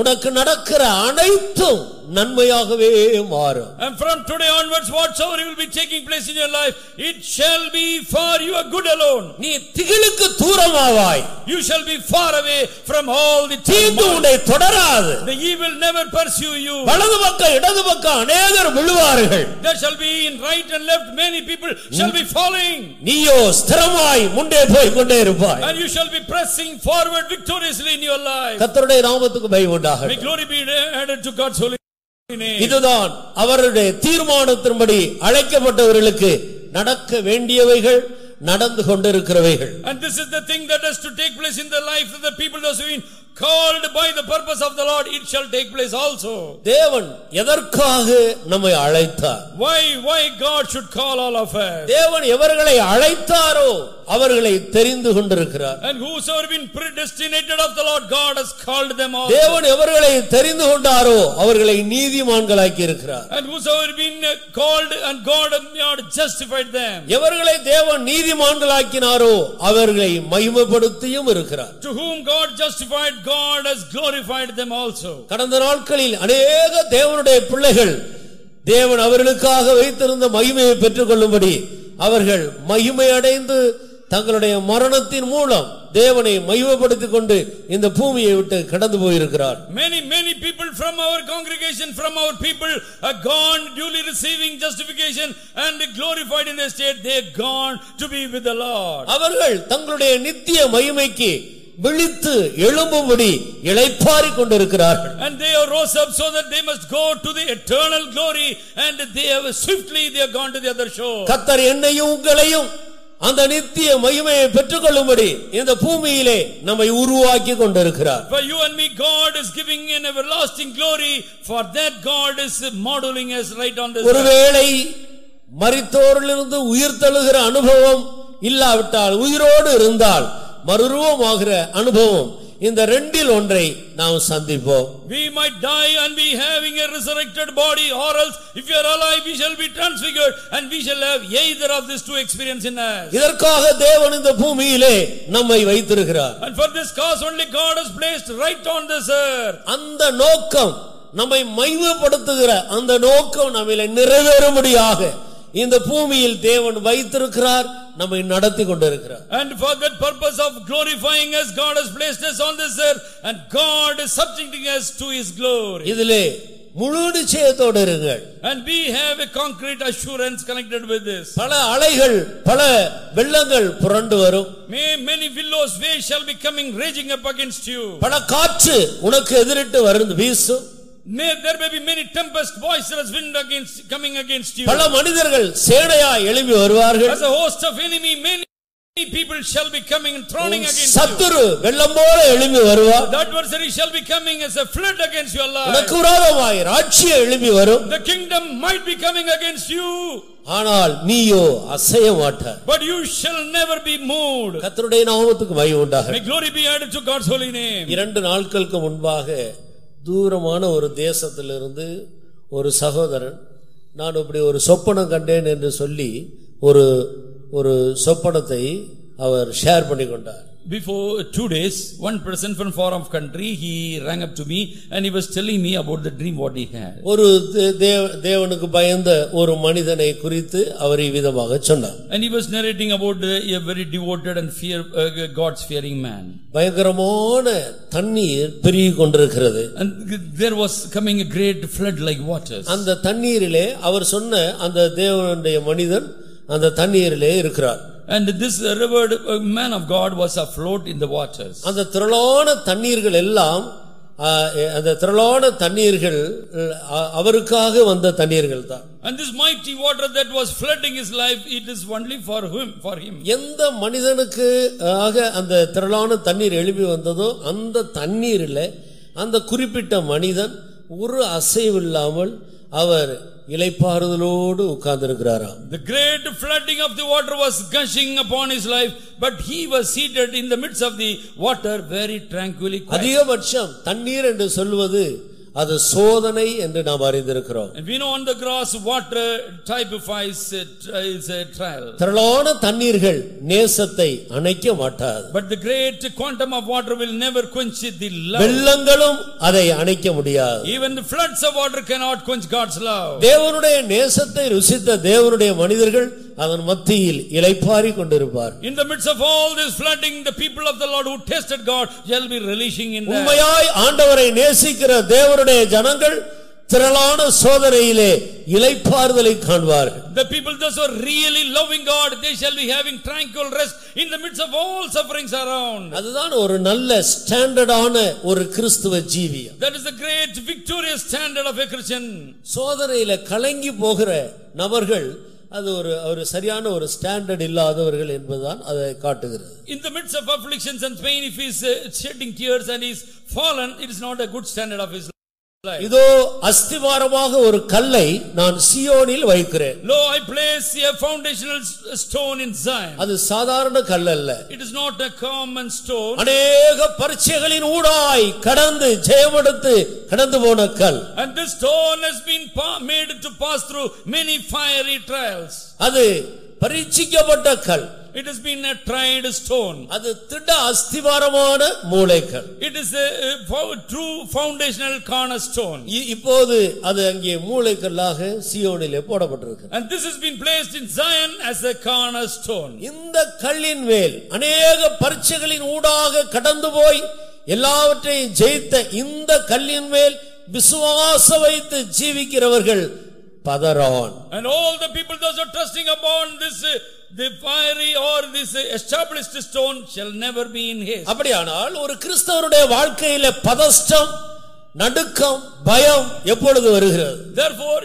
உனக்கு நடக்கிற அனைத்தும் நன்மையாகவே மாறும். And from today onwards whatsoever will be taking place in your life, it shall be for your good alone. நீ திகிலுக்கு தூரமாவாய். You shall be far away from all the தீங்கு உன்னை தொடராது. The evil never pursue you. வலது பக்கம் இடது பக்கம் அநேகர் விழுவார்கள். There shall be in right and left many people shall be falling. நீயோ ஸ்திரமாய் முன்னே போய் கொண்டே இருப்பாய். And you shall be pressing forward victoriously in your life. கர்த்தருடைய நாமத்துக்கு மகிமை உண்டாகட்டும். May glory be added to God's holy name. இதுதான் அவருடைய தீர்மானத்தின்படி அழைக்கப்பட்டவர்களுக்கு நடக்க வேண்டியவைகள் நடந்து கொண்டிருக்கிறவைகள். And this is the thing that has to take place in the life of the people that have been called by the purpose of the Lord, it shall take place also. தேவன் எதற்காக நம்மை அழைத்தார்? Why God should call all of us? தேவன் எவர்களை அழைத்தாரோ அவர்களை தெரிந்து கொண்டிருக்கிறார். And whosoever been predestinated of the Lord, God has called them all. தேவன் எவர்களை தெரிந்து கொண்டாரோ அவர்களை நீதிமான்களாக்கி இருக்கிறார். And whosoever been called, and God justified them. எவர்களை தேவன் நீதிமான்களாக்கினாரோ அவர்களை மகிமைப்படுத்தியும் இருக்கிறார். To whom God justified, God has glorified them also. கடந்த நாட்களில் अनेक தேவனுடைய பிள்ளைகள் தேவன் அவர்களுக்காக வைத்திருந்த மகிமையை பெற்றுக்கொள்ளும்படி அவர்கள் மகிமை அடைந்து தங்களுடைய மரணத்தின் மூலம் தேவனை மகிமைப்படுத்திக் கொண்டு இந்த பூமியை விட்டு கடந்து போயிருக்கிறார். Many people from our congregation, from our people are gone, duly receiving justification and glorified in the state. They are gone to be with the Lord. அவர்கள் தங்களுடைய நித்திய மகிமைக்கு விழித்து எழும்பும்படி இளைப்பாறிக் கொண்டிருக்கிறார்கள். And they rose up so that they must go to the eternal glory, and they have swiftly they are gone to the other shore. கர்த்தர் என்னையும் உங்களையும் அந்த நித்திய மகிமையை பெற்றுக்கொள்ளும்படி இந்த பூமியிலே நம்மை உருவாக்கி கொண்டிருக்கிறார். For you and me, God is giving an everlasting glory. For that God is modeling us right on this. ஒருவேளை மரித்தோரிலிருந்து உயிர்த்தெழுகிற அனுபவம் இல்லாவிட்டால், உயிரோடு இருந்தால் மறுரூபமாகிற அனுபவம், இந்த ரெண்டில் ஒன்றை நாம் சந்திப்போம். We might die and be having a resurrected body, or else if you are alive we shall be transfigured, and we shall have either of these two experience in us. இதற்காக தேவன் இந்த பூமியிலே நம்மை வைத்திருக்கிறார். And for this cause only God has placed right on this earth. அந்த நோக்கம், நம்மை மகிமைப்படுத்துகிற அந்த நோக்கம் நம்மிலே நிறைவேறும்படியாக இந்த பூமியில் தேவன் வைத்திருக்கிறார், நம்மை நடத்தி கொண்டிருக்கிறார். And for that purpose of glorifying us, God has placed us on this earth, and God is subjecting us to His glory. இதிலே முழு நிச்சயத்தோடு இருங்கள். And we have a concrete assurance connected with this. பல அலைகள், பல வெள்ளங்கள் புரண்டு வரும். Many billows, waves shall be coming raging up against you. பல காற்று உனக்கு எதிரிட்டு வந்து வீசும். There may be many tempest, boisterous wind coming against you. பல மனிதர்கள் சேனையாய் எழும்பி வருவார்கள். As a host of enemy, many people shall be coming and throwing against you. சத்துரு வெள்ளம் போல எழும்பி வருவார். The adversary shall be coming as a flood against your life. உனக்கு விரோதமாய் ராஜ்யம் எழும்பி வரும். The kingdom might be coming against you. ஆனால் நீயோ அசைய மாட்டாய். But you shall never be moved. கர்த்தருடைய நாமத்துக்கு மகிமை உண்டாகட்டும். May glory be added to God's holy name. 2 நாட்களுக்கு முன்பாக தூரமான ஒரு தேசத்திலிருந்து ஒரு சகோதரன், நான் இப்படி ஒரு சொப்பனம் கண்டேன் என்று சொல்லி ஒரு சொப்பனத்தை அவர் ஷேர் பண்ணி கொண்டார். Before 2 days, one person from far off country, he rang up to me and he was telling me about the dream what he had. ஒரு தேவனுக்கு பயந்த ஒரு மனிதனை குறித்து அவர் இவ்விதமாக சொன்னார். And he was narrating about a very devoted and God's fearing man. பயங்கரமான தண்ணீர் பெருகி கொண்டிருக்கிறது. And there was coming a great flood like waters. அந்த தண்ணீரிலே அவர் சொன்ன அந்த தேவனுடைய மனிதன் அந்த தண்ணீரிலே இருக்கிறார். And this revered man of God was afloat in the waters. அந்த திரளான தண்ணீர்கள் எல்லாம், அந்த திரளான தண்ணீர்கள் அவருக்காக வந்த தண்ணீர்கள் தான். And this mighty water that was flooding his life, it is only for him. எந்த மனிதனுக்கு அந்த திரளான தண்ணீர் எழுப்பி வந்ததோ அந்த தண்ணீரில் அந்த குறிப்பிட்ட மனிதன் ஒரு அசைவில்லாமல் அவர் இளைப்பாறுதலோடு உட்கார்ந்திருக்கிறாராம். The great flooding of the water was gushing upon his life, but he was seated in the midst of the water very tranquilly. அதிகபட்சம் தண்ணீர் என்று சொல்வது அது சோதனை என்று நாம் அறிந்திருக்கிறோம். And we know on the grass water typifies is a trial. திரளான தண்ணீர்கள் நேசத்தை அணைக்க மாட்டாது. But the great quantum of water will never quench the love. வெள்ளங்களும் அதை அணைக்க முடியாது. Even the floods of water cannot quench God's love. தேவனுடைய நேசத்தை ருசித்த தேவனுடைய மனிதர்கள் அதன் மத்தியில் இளைப்பாறி கொண்டிருப்பார். In the midst of all this flooding, the people of the Lord who tasted God shall be relishing in that. உண்மையாய் ஆண்டவரை நேசிக்கிற தேவனுடைய ஜனங்கள் திரளான சோதனையிலே இளைப்பாறுதலை காண்பார்கள். The people those who are really loving God, they shall be having tranquil rest in the midst of all sufferings around. அதுதான் ஒரு நல்ல ஸ்டாண்டர்டான ஒரு கிறிஸ்துவ ஜீவியம். That is the great victorious standard of a Christian. சோதனையில கலங்கி போகிற நபர்கள் அது ஒரு சரியான ஒரு ஸ்டாண்டர்ட் இல்லாதவர்கள் என்பதுதான் அதை காட்டுகிறது. In the midst of afflictions and pain, if he is shedding tears and he is fallen, it is not a good standard of his life. இதோ அஸ்திவாரமாக ஒரு கல்லை நான் சீயோனில் வைக்கிறேன். Lo, I place a foundational stone in Zion. அது சாதாரண கல் அல்ல. It is not a common stone. அநேக பரீட்சைகளின் ஊடாய் கடந்து ஜெயமெடுத்து கடந்து போன கல். And this stone has been made to pass through many fiery trials. அது பரீட்சிக்கப்பட்ட கல். It has been a tried stone. அது திட அஸ்திவாரமான மூலைக்கல். It is a true foundational cornerstone. இப்போது அது அங்கே மூலைக்கல்லாக சீயோனிலே போடப்பட்டிருக்கு. And this has been placed in Zion as a cornerstone. இந்த கல்லின் மேல் அநேக பரீட்சைகளின் ஊடாக கடந்து போய் எல்லாவற்றையும் ஜெயித்த இந்த கல்லின் மேல் விசுவாசம் வைத்து ஜீவிக்கிறவர்கள் பதறான். And all the people those are trusting upon this the fiery or this established stone shall never be in haste. அப்படியானால் ஒரு கிறிஸ்தவனுடைய வாழ்க்கையிலே பதஷ்டம், நடுக்கம், பயம் எப்பொழுது வருகிறது? Therefore,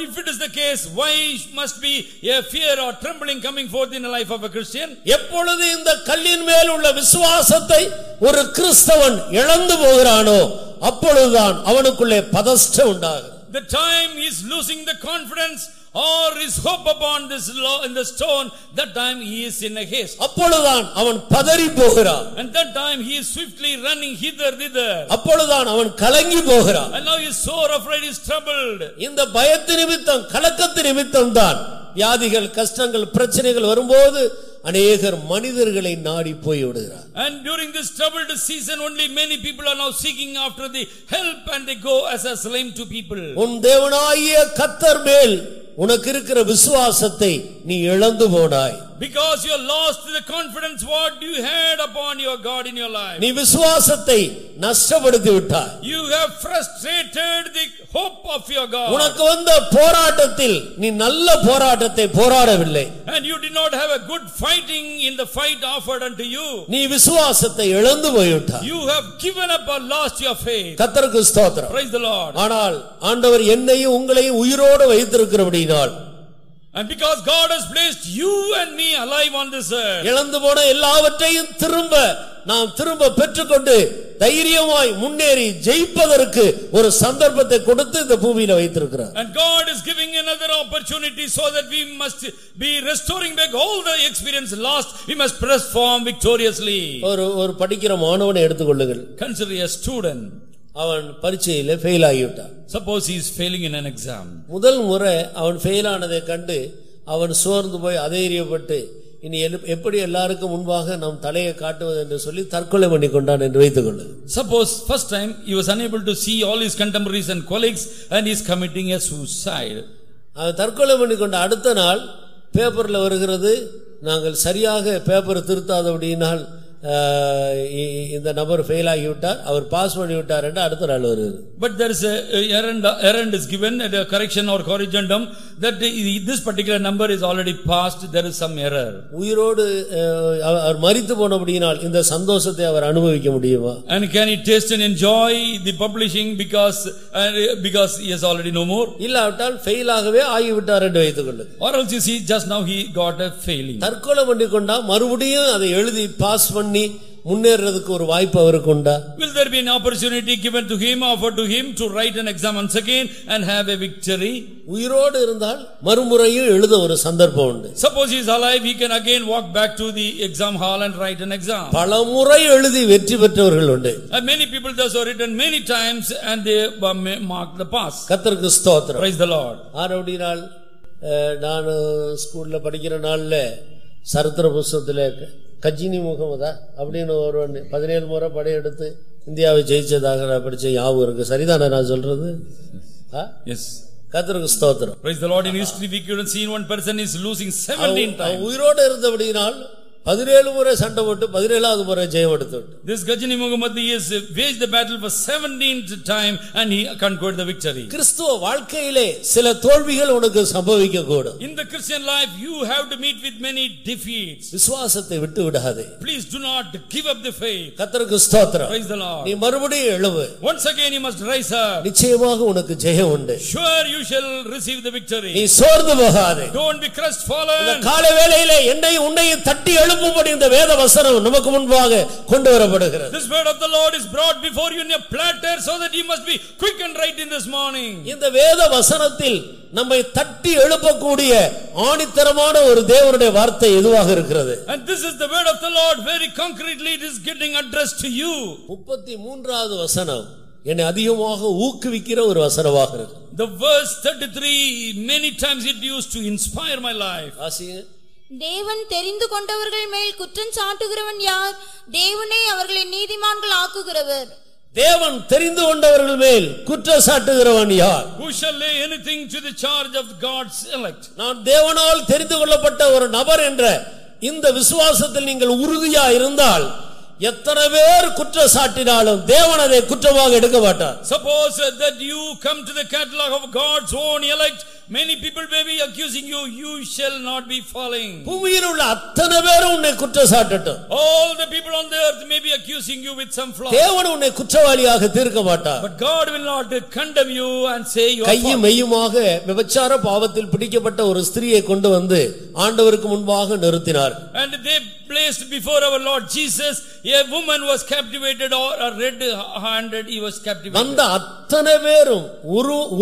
if it is the case, why must be a fear or trembling coming forth in the life of a Christian? எப்பொழுது இந்த கல்லின் மேல் உள்ள விசுவாசத்தை ஒரு கிறிஸ்தவன் இழந்து போகிறானோ அப்பொழுதுதான் அவனுக்குள்ளே பதஷ்டம் உண்டாகும். The time he is losing the confidence or his hope upon this law in the stone, that time he is in a haste. அப்பொழுதுதான் அவன் பதறி போகிறான். And that time he is swiftly running hither thither. அப்பொழுதுதான் அவன் கலங்கி போகிறான். And now he is sore afraid, he is troubled. இந்த பயத்து நிமித்தம், கலக்கத்து நிமித்தம் தான் வியாதிகள், கஷ்டங்கள், பிரச்சனைகள் வரும்போது அநேகர் மனிதர்களை நாடி போய் விடுகிறார். And during this troubled season only many people are now seeking after the help and they go as a slave to people. உன் தேவனாகிய கர்த்தர் மேல் உனக்கு இருக்கிற விசுவாசத்தை நீ இழந்து போனாய். Because you lost the confidence what you had upon your God in your life. நீ விசுவாசத்தை நஷ்டப்படுத்தி விட்டாய். You have frustrated the hope of your God. உனக்கு வந்த போராட்டத்தில் நீ நல்ல போராட்டத்தை போராடவில்லை. And you did not have a good fighting in the fight offered unto you. நீ விசுவாசத்தை இழந்து போய்விட்டாய். You have given up or lost your faith. கர்த்தருக்கு ஸ்தோத்திரம். Praise the Lord. ஆனால் ஆண்டவர் என்னையும் உங்களையும் உயிரோடு வைத்திருக்கிறபடியால், and because God has placed you and me alive on this earth, இழந்து போன எல்லாவற்றையும் நாம் திரும்ப பெற்றுக்கொண்டு தைரியமாய் முன்னேறி ஜெயிப்பதற்கு ஒரு சந்தர்ப்பத்தை கொடுத்து இந்த பூமியில வைத்திருக்கிறார். and God is giving another opportunity so that we must be restoring back all the experience lost. We must perform victoriously. ஒரு படிக்கிற மாணவனை எடுத்துக்கொள்ளுங்கள். Consider a student. அவன் பரீட்சையில fail ஆகிவிட்டான். Suppose he is failing in an exam. முதல் முறை அவன் fail ஆனதை கண்டு அவன் சோர்ந்து போய் அதைரியப்பட்டு இனி எப்படி எல்லாருக்கும் முன்பாக நாம் தலையை காட்டுவது என்று சொல்லி தற்கொலை பண்ணி கொண்டான் என்று வைத்துக் கொள்ளு. Suppose first time he was unable to see all his contemporaries and colleagues and he is committing a suicide. அவன் தற்கொலை பண்ணி கொண்ட அடுத்த நாள் பேப்பர்ல வருகிறது, நாங்கள் சரியாக பேப்பர் திருத்தாதபடியினால் இந்த நபர் ஃபெயில் ஆகிவிட்டார், அவர் பாஸ் பண்ணிவிட்டார் என்று அடுத்த நாள் வருது. But there is a errand is given at a correction or corrigendum that this particular number is already passed, there is some error. உயிரோடு அவர் மரித்து போனபடியினால் இந்த சந்தோஷத்தை அவர் அனுபவிக்க முடியுமா? And can he taste and enjoy the publishing because he has already no more? இல்லாவிட்டால் fail ஆகவே ஆகிவிட்டார் என்று வைத்துக் கொள்ளு. Or else you see just now he got a failing. தற்கொலை பண்ணி கொண்டா மறுபடியும் அதை எழுதி பாஸ் பண்ணி முன்னேறதுக்கு ஒரு வாய்ப்பு அவருக்கு உண்டா? Will there be an opportunity given to him, offered to him to write an exam once again and have a victory? உயிரோடு இருந்தால் மறுமுறையும் எழுத ஒரு சந்தர்ப்பம் உண்டு. Suppose he is alive, he can again walk back to the exam hall and write an exam. பலமுறை எழுதி வெற்றி பெற்றவர்கள் உண்டு. And many people thus have written many times and they mark the pass. கர்த்தருக்கு ஸ்தோத்திரம். Praise the Lord. ஆனபடியால் நான் ஸ்கூல்ல படிக்கிற நாள்ல சரித்திர புஸ்தகத்திலே கஜினி முகமதா அப்படின்னு ஒருவன் 17 முறை படையெடுத்து இந்தியாவை ஜெயிச்சதாக நான் படிச்ச ஞாபகம் இருக்கு. சரிதானே நான் சொல்றது? Yes. கர்த்தருக்கு ஸ்தோத்திரம். Praise the Lord. In history we could see one person is losing 17 times. உயிரோடு இருந்தபடியினால் 17 முறை சண்டை போட்டு 17வது முறை ஜெயம் எடுத்துட்டு. This Gajani Muhammad is waged the battle for 17th time and he conquered the victory. கிறிஸ்துவ வாழ்க்கையிலே சில தோல்விகள் உனக்கு சம்பவிக்க கூடும். In the Christian life you have to meet with many defeats. விசுவாசத்தை விட்டு விடாதே. Please do not give up the faith. கர்த்தருக்கு ஸ்தோத்திரம். Praise the Lord. நீ மறுபடியும் எழுவு. Once again you must rise up. நிச்சயமாக உனக்கு ஜெயம் உண்டு. Sure you shall receive the victory. நீ சோர்ந்து போகாதே. Don't be crestfallen. இந்த காலை வேளையிலே என்னை உன்னை தட்டி எழுப்பும்படி இந்த வேத வசனம் நமக்கு முன்பாக கொண்டு வரப்படுகிறது. This word of the Lord is brought before you in a platter so that you must be quick and right in this morning. இந்த வேத வசனத்தில் நம்மை தட்டி எழுப்பக்கூடிய ஆணித்தரமான ஒரு தேவனுடைய வார்த்தை எதுவாக இருக்கிறது? And this is the word of the Lord. Very concretely it is getting addressed to you. 33வது வசனம் என்னை அதிகமாக ஊக்குவிக்கிற ஒரு வசனமாக இருக்கு. The verse 33 many times it used to inspire my life. ஆசியே தேவன் தெரிந்து கொண்டவர்கள் மேல் குற்றம் சாட்டுகிறவன் யார்? தேவனே அவர்களை நீதிமான்கள் ஆக்குகிறவர். தேவன் தெரிந்து கொண்டவர்கள் மேல் குற்றம் சாட்டுகிறவன் யார்? Who shall lay anything to the charge of God's elect? நான் தேவனால் தெரிந்து கொள்ளப்பட்ட ஒரு நபர் என்ற இந்த விசுவாசத்தில் நீங்கள் உறுதியா இருந்தால் எத்தனை பேர் குற்றம் சாட்டினாலும் தேவன் அதை குற்றமாக எடுக்க மாட்டார். Suppose that you come to the catalog of God's own elect, many people may be accusing you, you shall not be falling. பூமியில் உள்ள அத்தனை பேரும் உன்னை குற்றம் சாட்டட்டும். All the people on the earth may be accusing you with some flaw. தேவன் உன்னை குற்றவாளியாக தீர்க்க மாட்டார். But God will not condemn you and say you are கையும் மெய்யுமாக விபச்சார பாவத்தில் பிடிக்கப்பட்ட ஒரு ஸ்திரியை கொண்டு வந்து ஆண்டவருக்கு முன்பாக நிறுத்தினார். And they placed before our Lord Jesus a woman was captivated or a red-handed he was captivated. அந்த அத்தனை பேரும்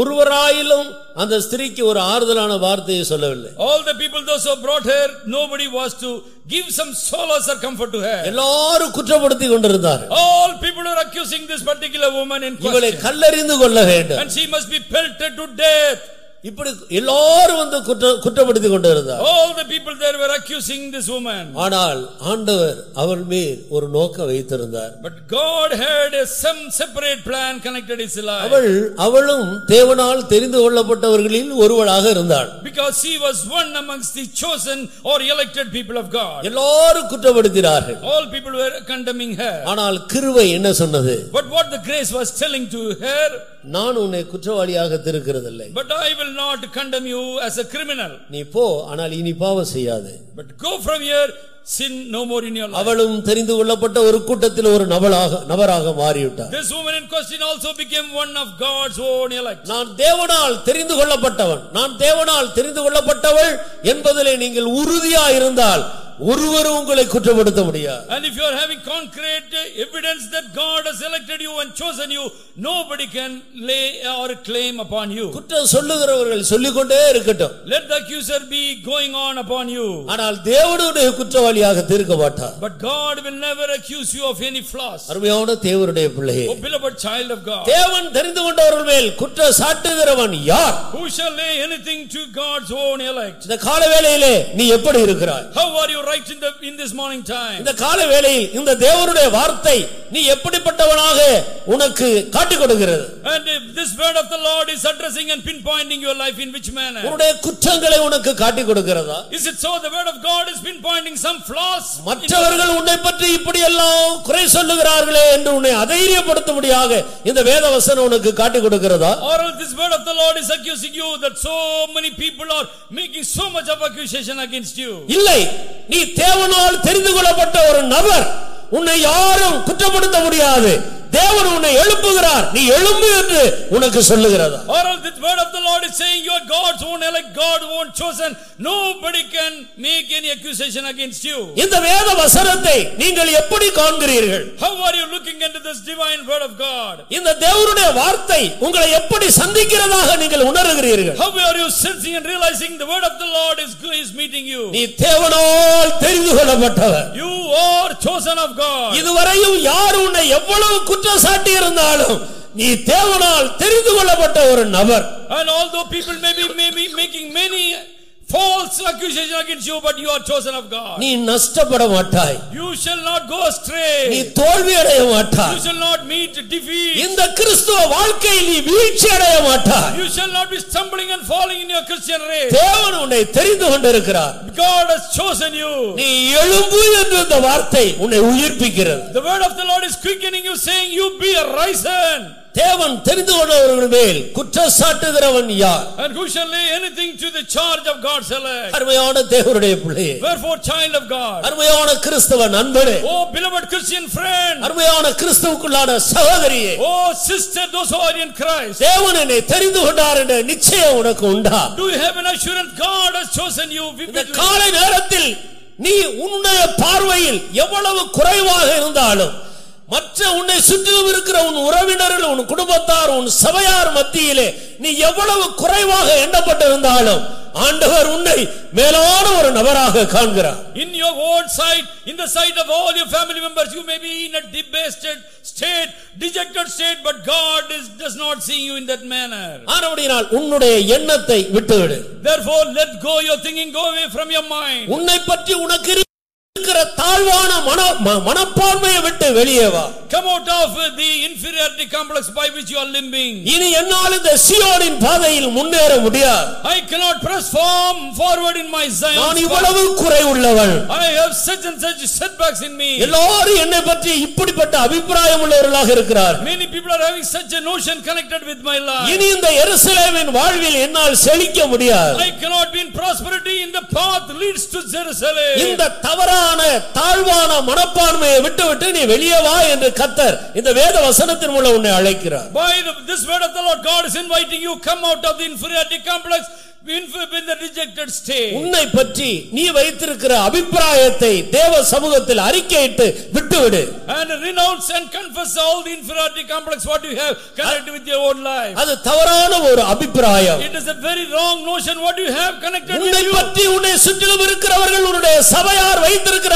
ஒருவராயிலும் அந்த ஸ்திரீக்கு ஒரு ஆறுதலான வார்த்தையை சொல்லவில்லை. All the people those who brought her, nobody was to give some solace or comfort to her. எல்லாரும் குற்றப்படுத்தி கொண்டிருந்தார்கள். All people were accusing this particular woman in question. இவளை கல்லெறிந்து கொள்ள வேண்டும். And she must be pelted to death. இப்படி எல்லாரும் வந்து குற்றப்படுத்தி கொண்டிருந்தார். All the people there were accusing this woman. ஆனால் ஆண்டவர் அவள் மேல் ஒரு நோக்கம் வைத்திருந்தார். But God had some separate plan connected his life. அவளும் தேவனால் தெரிந்து கொள்ளப்பட்டவர்களில் ஒருவளாக இருந்தாள். Because she was one amongst the chosen or elected people of God. எல்லாரும் குற்றப்படுத்தினார்கள். All people were condemning her. ஆனால் கிருபை என்ன சொன்னது? But what the grace was telling to her, நான் உன்னை குற்றவாளியாக தீர்க்கிறதில்லை. but I will not condemn you as a criminal. நீ போ, ஆனால் இனி பாவம் செய்யாதே. But go from here, sin no more in your life. அவளும் தெரிந்து கொள்ளப்பட்ட ஒரு கூட்டத்தில் ஒரு நபராக மாறிவிட்டார். This woman in question also became one of God's own elect. நான் தேவனால் தெரிந்து கொள்ளப்பட்டவன், நான் தேவனால் தெரிந்து கொள்ளப்பட்டவள் என்பதிலே நீங்கள் உறுதியா இருந்தால் ஒருவரும் உங்களை குற்றப்படுத்த முடியாது. And if you are having concrete evidence that God has elected you and chosen you, nobody can lay or claim upon you. குற்றம் சொல்லுகிறவர்கள் சொல்லிக்கொண்டே இருக்கட்டும். Let the accuser be going on upon you. ஆனால் தேவனுடைய குற்றவாளியாக தீர்க்க மாட்டார். But God will never accuse you of any flaws. அருமையான தேவனுடைய பிள்ளையே, O beloved child of God, தேவன் தெரிந்து கொண்டவர்கள் மேல் குற்றம் சாட்டுகிறவன் யார்? who shall lay anything to God's own elect? இந்த கால வேளையிலே நீ எப்படி இருக்கிறாய்? How are you right in this morning time? இந்த கால வேளையில் இந்த தேவனுடைய வார்த்தை நீ எப்படிப்பட்டவனாக உனக்கு காட்டிக் கொடுக்கிறது. And if this word of the Lord is addressing and pinpointing your life, in which manner? உன்னுடைய குற்றங்களை உனக்கு காட்டிக் கொடுக்கிறதா? Is it so the word of God is pinpointing some flaws? மற்றவர்கள் உன்னை பற்றி இப்படி எல்லாம் குறை சொல்லுகிறார்களே என்று உன்னை அதைரியப்படுத்தும்படியாக இந்த வேத வசனம் உனக்கு காட்டிக் கொடுக்கிறதா? Or this word of the Lord is accusing you that so many people are making so much of accusation against you? இல்லை, நீ தேவனால் தெரிந்து கொள்ளப்பட்ட ஒரு நபர், உன்னை யாரும் குற்றப்படுத்த முடியாது. தேவன் உன்னை எழுப்புகிறார், நீ எழும்பு என்று உனக்கு சொல்லுகிறதா? Or the word of the Lord is saying you are God's own elect, God's own chosen, nobody can make any accusation against you. இந்த வேத வசனத்தை நீங்கள் எப்படி காண்கிறீர்கள்? How are you looking into this divine word of God? இந்த தேவனுடைய வார்த்தை உங்களை எப்படி சந்திக்கிறதாக நீங்கள் உணர்கிறீர்கள்? How are you sensing and realizing the word of the Lord is meeting you? நீ தேவனால் தெரிந்து கொள்ளப்பட்டவர். You are chosen of God. இதுவரையும் யார் உன்னை எவ்வளவு குற்றம் சாட்டி இருந்தாலும் நீ தேவனால் தெரிந்து கொள்ளப்பட்ட ஒரு நபர். And although people may be making many false accusation against you, but you are chosen of God. நீ நஷ்டப்பட மாட்டாய். You shall not go astray. நீ தோல்வி அடைய மாட்டாய். You shall not meet defeat. இந்த கிறிஸ்துவ வாழ்க்கையில் நீ வீழ்ச்சி அடைய மாட்டாய். You shall not be stumbling and falling in your Christian race. தேவன் உன்னை தெரிந்து கொண்டிருக்கிறார். God has chosen you. நீ எழும்பு என்ற இந்த வார்த்தை உன்னை உயிர்ப்பிக்கிறது. The word of the Lord is quickening you, saying you be arisen. தேவன் தெரிந்து கொண்டவர்கள் மேல் குற்றம் சாட்டுகிறவன் யார்? And who shall lay anything to the charge of God's elect? அருமையான தேவனுடைய பிள்ளையே, Wherefore, child of God, அருமையான கிறிஸ்தவ நண்பனே, oh beloved Christian friend, அருமையான கிறிஸ்துவுக்குள்ளான சகோதரியே, oh sister, those who are in Christ, தேவன் என்னை தெரிந்து கொண்டார் என்ற நிச்சயம் உனக்கு உண்டா? do you have an assurance God has chosen you? இந்த காலை நேரத்தில் நீ உன்னுடைய பார்வையில் எவ்வளவு குறைவாக இருந்தாலும் மற்ற உன்னை சுற்றிலும் இருக்கிற உன் உறவினர்கள், உன் குடும்பத்தார், உன் சபையார் மத்தியிலே நீ எவ்வளவு குறைவாக எண்ணப்பட்டிருந்தாலும் ஆண்டவர் உன்னை மேலான ஒரு நபராக காண்கிறார். In your own sight, in the sight of all your family members, you may be in a debased state, dejected state, but God does not see you in that manner. ஆனபடியால் உன்னுடைய எண்ணத்தை விட்டுவிடு. Therefore, let go your thinking, go away from your mind. உன்னை பற்றி உனக்கு இருக்கிற தாழ்வான மனப்பான்மையை விட்டு வெளியே வா. Come out of the inferiority complex by which you are limping. இனி என்னால் இந்த சீயோனின் பாதையில் முன்னேற முடியாது. I cannot press forward in my Zion. நான் இவ்வளவு குறை உள்ளவன். I have such and such setbacks in me. எல்லாரும் என்னை பற்றி இப்படிப்பட்ட அபிப்பிராயம் உள்ளவர்களாக இருக்கிறார். Many people are having such a notion connected with my life. இனி இந்த எருசலேமின் வாழ்வில் என்னால் செழிக்க முடியாது. I cannot be in prosperity in the path leads to Jerusalem. இந்த தவறான தாழ்வான மனப்பான்மையை விட்டுவிட்டு நீ வெளியே வா என்று கர்த்தர் இந்த வேத வசனத்தின் மூலம் உன்னை அழைக்கிறார். By this word of the Lord, God is inviting you, come out of the inferiority complex, in the rejected state. உன்னை பற்றி நீ வைத்திருக்கிற அபிப்பிராயத்தை தேவ சமூகத்தில் அறிக்கையிட்டு விட்டுவிடு. And renounce and confess all the inferiority complex what you have connected with your own life. அது தவறான ஒரு அபிப்பிராயம். It is a very wrong notion what you have connected with you. உன்னை பற்றி உன்னை சுற்றிலும் இருக்கிறவர்கள் உன்னுடைய சபையார் வைத்திருக்கிற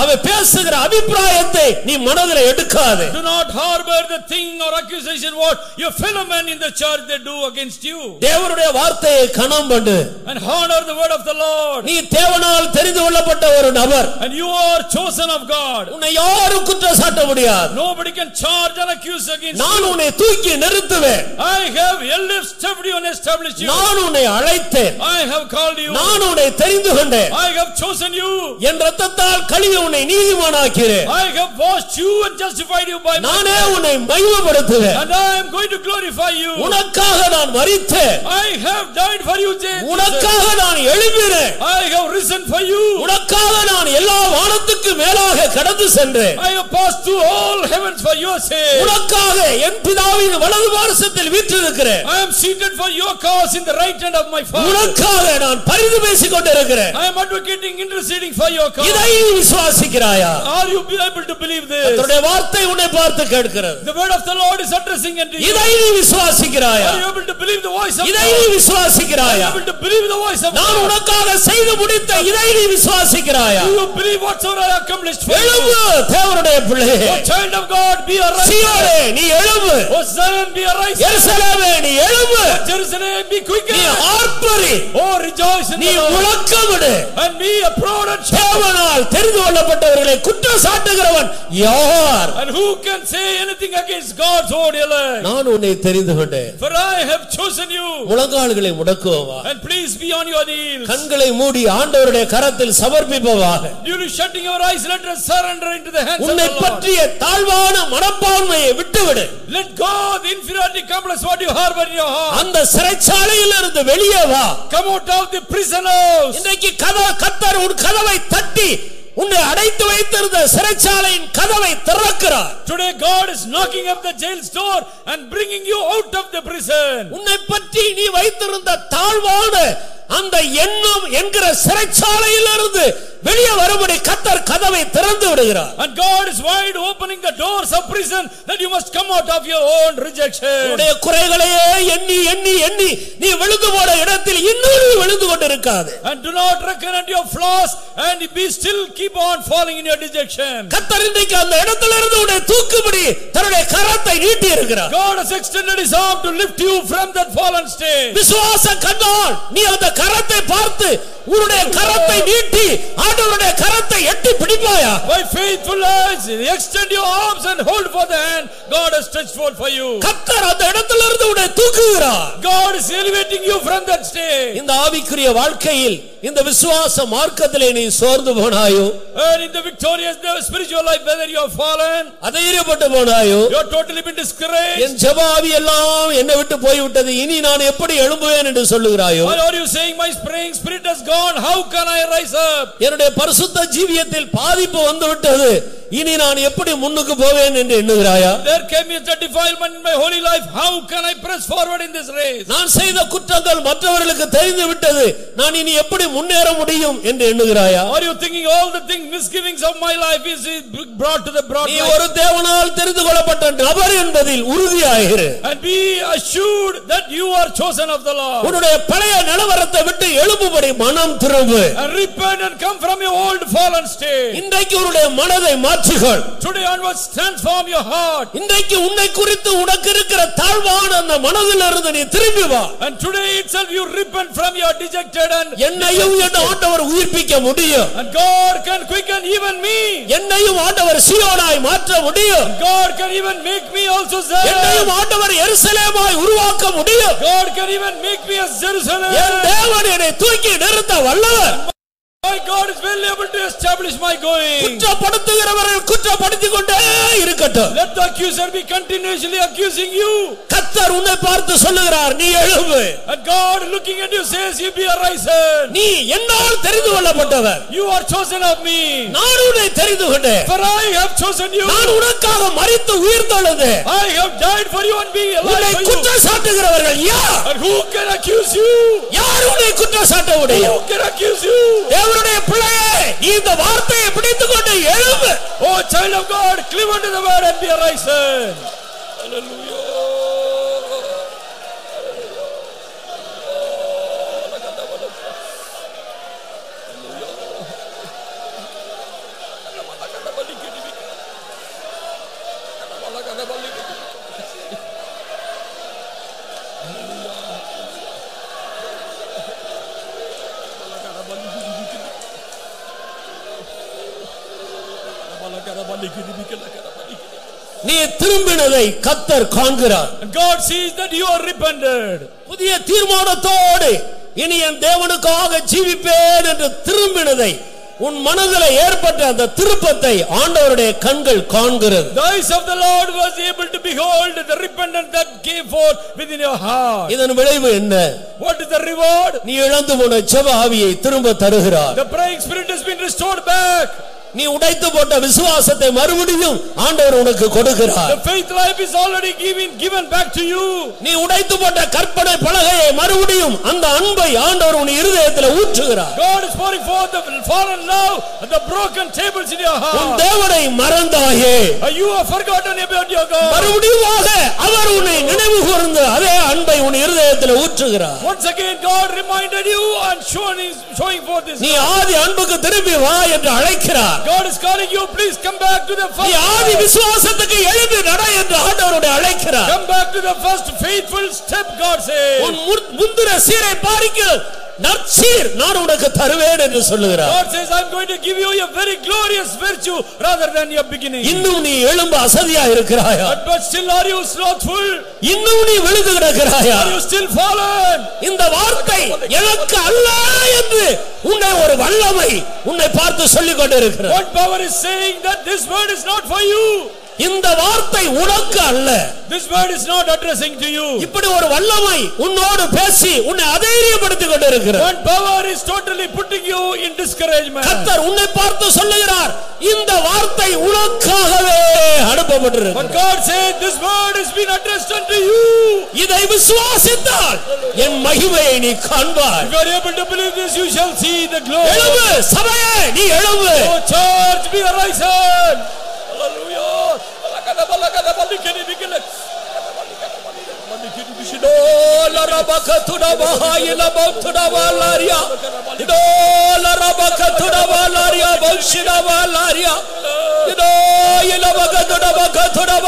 அவ பேசுகிற அபிப்பிராயத்தை நீ மனதில் எடுக்காதே. Do not harbor the thing or accusation what your fellow men in the church they do against you. தேவனுடைய வார்த்தையை கனம் பண்ணு. And honor the word of the Lord. நீ தேவனால் தெரிந்து கொள்ளப்பட்ட ஒரு நபர். And you are chosen of God. உன்னை யாரும் குற்றம் சாட்ட முடியாது. Nobody can charge or accuse against you. நான் உன்னை தூக்கி நிறுத்துவேன். I have lifted you and established you. நான் உன்னை அழைத்தேன். I have called you. நான் உன்னை தெரிந்து கொண்டேன். I have chosen you. என் இரத்தத்தால் கழுவி உன்னை நீதிமானாக்கிறேன். I have washed you and justified you by my நானே உன்னை மகிமைப்படுத்துவேன். and I am going to glorify you. உனக்காக நான் மரித்தேன். I have died for you, Jesus. உனக்காக நான் எழும்பினேன். I have risen for you. உனக்காக நான் எல்லா வானத்துக்கு மேலாக கடந்து சென்றேன். I have passed through all heavens for your sake. உனக்காக என் பிதாவின் வலது பாரசத்தில் வீற்றிருக்கிறேன். I am seated for your cause in the right hand of my Father. உனக்காக நான் பரிந்து பேசிக் கொண்டிருக்கிறேன். I am advocating, interceding for your cause. இதை விசுவாசிக்கிறாயா? Are you able to believe this? கர்த்தருடைய வார்த்தை உன்னை பார்த்து கேட்கிறது. The word of the Lord is addressing unto you. இதை விசுவாசிக்கிறாயா? Are you able to believe the voice of God? இதை விசுவாசிக்கிறாயா? Are you able to believe the voice of God? நான் உனக்காக செய்து முடித்த இதை விசுவாசிக்கிறாயா? Do you believe whatsoever I accomplished for you? எழும்பு தேவனுடைய பிள்ளையே. O child of God, be arise. சீயோனே நீ எழும்பு. O Zion, be arise. எருசலேமே நீ எழும்பு. Jerusalem, be quick. நீ ஆர்ப்பரி. Oh, rejoice in நீ the Lord. முழக்கமிடு. And be a proud and shout. தேவனால் தெரிந்து கொள்ளப்பட்டவர்களை குற்றம் சாட்டுகிறவன் யார்? And who can say anything against God's own elect? நான் உன்னை தெரிந்து கொண்டேன். For I have chosen you. முழங்கால்களை முடக்குவா. And please be on your knees. கண்களை மூடி ஆண்டவருடைய கரத்தில் சமர்ப்பிப்பவாக. During shutting your eyes, let us surrender into the hands of the உன்னை Lord. பற்றிய தாழ்வான மனப்பான்மையை விட்டுவிடு. Let go the inferiority complex what you harbor in your heart. அந்த சிறைச்சாலையில் இருந்து வெளியே வா. Come out of the prison house. இன்றைக்கு கர்த்தர் உன் கதவை தட்டி உன்னை அடைத்து வைத்திருந்த சிறைச்சாலையின் கதவை திறக்கிறார். Today God is knocking up the jail's door and bringing you out of the prison. உன்னை பற்றி நீ வைத்திருந்த தாழ்வான அந்த எண்ணம் என்கிற சிறைச்சாலையிலிருந்து வெளியே வரும்படி கர்த்தர் கதவை திறந்து விடுகிறார். And God is wide opening the doors of prison that you must come out of your own rejection. உன்னுடைய குறைகளையே எண்ணி எண்ணி எண்ணி நீ விழுந்து போன இடத்தில் இன்னும் நீ விழுந்து கொண்டிருக்காதே. And do not reckon unto your flaws and be still keep on falling in your dejection. கர்த்தர் இன்றைக்கு அந்த இடத்திலிருந்து உன்னை தூக்கும்படி தன்னுடைய கரத்தை நீட்டி இருக்கிறார். God has extended his arm to lift you from that fallen state. விசுவாச கண்ணால் நீ அந்த கரத்தை பார்த்து உன்னுடைய கரத்தை நீட்டி ஆண்டவருடைய கரத்தை எட்டி பிடிப்பாயா? By faithful eyes extend your arms and hold for the hand God has stretched forth for you. கர்த்தர் அந்த இடத்திலிருந்து உன்னை தூக்குகிறார். God is elevating you from that state. இந்த ஆவிக்குரிய வாழ்க்கையில் இந்த விசுவாச மார்க்கத்திலே நீ சோர்ந்து போனாயோ, and in the victorious spiritual life whether you have fallen, அதைரியப்பட்டு போனாயோ, you are totally been discouraged, என் ஜெப ஆவி எல்லாம் என்னை விட்டு போய் விட்டது, இனி நான் எப்படி எழும்புவேன் என்று சொல்லுகிறாயோ, or are you saying my praying spirit has gone, how can I rise up? என்னுடைய பரிசுத்த ஜீவியத்தில் பாதிப்பு வந்து விட்டது, இனி நான் எப்படி முன்னுக்கு போவேன் என்று எண்ணுகிறாயா? There came a defilement in my holy life, how can I press forward in this race? நான் செய்த குற்றங்கள் மற்றவர்களுக்கு தெரிந்து விட்டது, நான் இனி எப்படி முன்னேற முடியும் என்று எண்ணுகிறாயா? Are you thinking all the things misgivings of my life is brought to the broad நீ light? ஒரு தேவனால் தெரிந்து கொள்ளப்பட்ட நபர் என்பதில் உறுதியாயிரு. And be assured that you are chosen of the Lord. உன்னுடைய பழைய நிலவரத்தை விட்டு எழும்பும்படி மனம் திரும்பு. And repent and come from your old fallen state. இன்றைக்கு உன்னுடைய மனதை மாற்றுகள். Today onwards transform your heart. இன்றைக்கு உன்னை குறித்து உனக்கு இருக்கிற தாழ்வான அந்த மனதிலிருந்து நீ திரும்பி வா. And today itself you repent from your dejected and என்னையும் என் ஆண்டவர் உயிர்ப்பிக்க முடியும். and God can quicken even me. என்னையும் ஆண்டவர் சீயோனாய் மாற்ற முடியும். God can even make me also Zion. என்னையும் ஆண்டவர் எருசலேமாய் உருவாக்க முடியும். God can even make me as Jerusalem. என் தேவன் என்னை தூக்கி நிறுத்த வல்லவர். My God is well able to establish my going. குற்றப்படுத்துகிறவர்கள் குற்றப்படுத்திக் கொண்டே இருக்கட்டும். Let the accuser be continuously accusing you. கர்த்தர் உன்னை பார்த்து சொல்லுகிறார், நீ எழும்பு. And God looking at you says, you be arisen. நீ என்னால் தெரிந்து கொள்ளப்பட்டவர். You are chosen of me. நான் உன்னை தெரிந்து கொண்டேன். For I have chosen you. நான் உனக்காக மரித்து உயிர்த்தெழுந்தேன். I have died for you and being alive உன்னை for you. குற்றம் சாட்டுகிறவர்கள் யார்? And who can accuse you? யார் உன்னை குற்றம் சாட்ட முடியும்? Who can accuse you? தேவனுடைய பிள்ளையே, இந்த வார்த்தையை பிடித்துக்கொண்டு எழும்பு. Oh child of God, cleave unto the word and be arisen. Hallelujah. நீ திரும்பினதை கர்த்தர் காண்கிறார். God sees that you are repented. புதிய தீர்மானத்தோடு இனி என் தேவனுக்காக ஜீவிப்பேன் என்று திரும்பினதை, உன் மனதில் ஏற்பட்ட அந்த திருப்பத்தை ஆண்டவருடைய கண்கள் காண்கிறது. The eyes of the Lord was able to behold the repentance that came forth within your heart. இதன் விளைவு என்ன? What is the reward? நீ இழந்து போன ஜெப ஆவியை திரும்ப தருகிறார். The praying spirit has been restored back. நீ உடைத்து போட்ட விசுவாசத்தை மறுபடியும் ஆண்டவர் உனக்கு கொடுக்கிறார். The faith life is already given back to you. நீ உடைத்து போட்ட கற்பனை பலகையை மறுபடியும் அந்த அன்பை ஆண்டவர் உன் இருதயத்தில் ஊற்றுகிறார். God is pouring forth the fallen love and the broken tables in your heart. உன் தேவனை மறந்தாயே, You have forgotten about your God. மறுபடியுமாக அவர் உன்னை நினைவு கூர்ந்து அதே அன்பை உன் இருதயத்தில் ஊற்றுகிறார். Once again God reminded you and showing forth this. நீ ஆதி அன்புக்கு திரும்பி வா என்று அழைக்கிறார். God is calling you, please come back to the first. நீ ஆதி விசுவாசத்துக்கு எழும்பி நட என்று ஆண்டவர் அழைக்கிறார். Come back to the first faithful step, God says. உன் முந்தின சீரை பாருங்கள், நற்சீர் நான் உனக்கு தருவேன் என்று சொல்லுகிறார். God says, I'm going to give you a very glorious virtue rather than your beginning. இன்னும் நீ எழும்ப அசதியா இருக்கிறாயா? But still are you slothful? இன்னும் நீ விழுந்து கிடக்கிறாயா? Are you still fallen? இந்த வார்த்தை எனக்கு அல்ல என்று உன்னை ஒரு வல்லமை உன்னை பார்த்து சொல்லிக் கொண்டிருக்கிறது. What power is saying that this word is not for you? இந்த வார்த்தை உனக்கு அல்ல. This word is not addressing to you. இப்படி ஒரு வல்லமை உன்னோடு பேசி உன்னை அதைரியப்படுத்திக் கொண்டிருக்கிறது. One power is totally putting you in discouragement. கர்த்தர் உன்னை பார்த்து சொல்லுகிறார், இந்த வார்த்தை உனக்காகவே அனுப்பப்பட்டிருக்கிறது. But God said this word has been addressed unto you. இதை விசுவாசித்தால் என் மகிமையை நீ காண்பாய். If you are able to believe this, you shall see the glory. எழும்பு சபையே, நீ எழும்பு. Oh church, be arisen. Hallelujah. Idola rabakatuda bahayila bautuda valaria. Idola rabakatuda valaria baushida valaria. Idola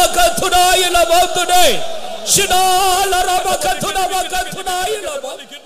bakatuda ila bautude. Shidala rabakatuda ila bautude.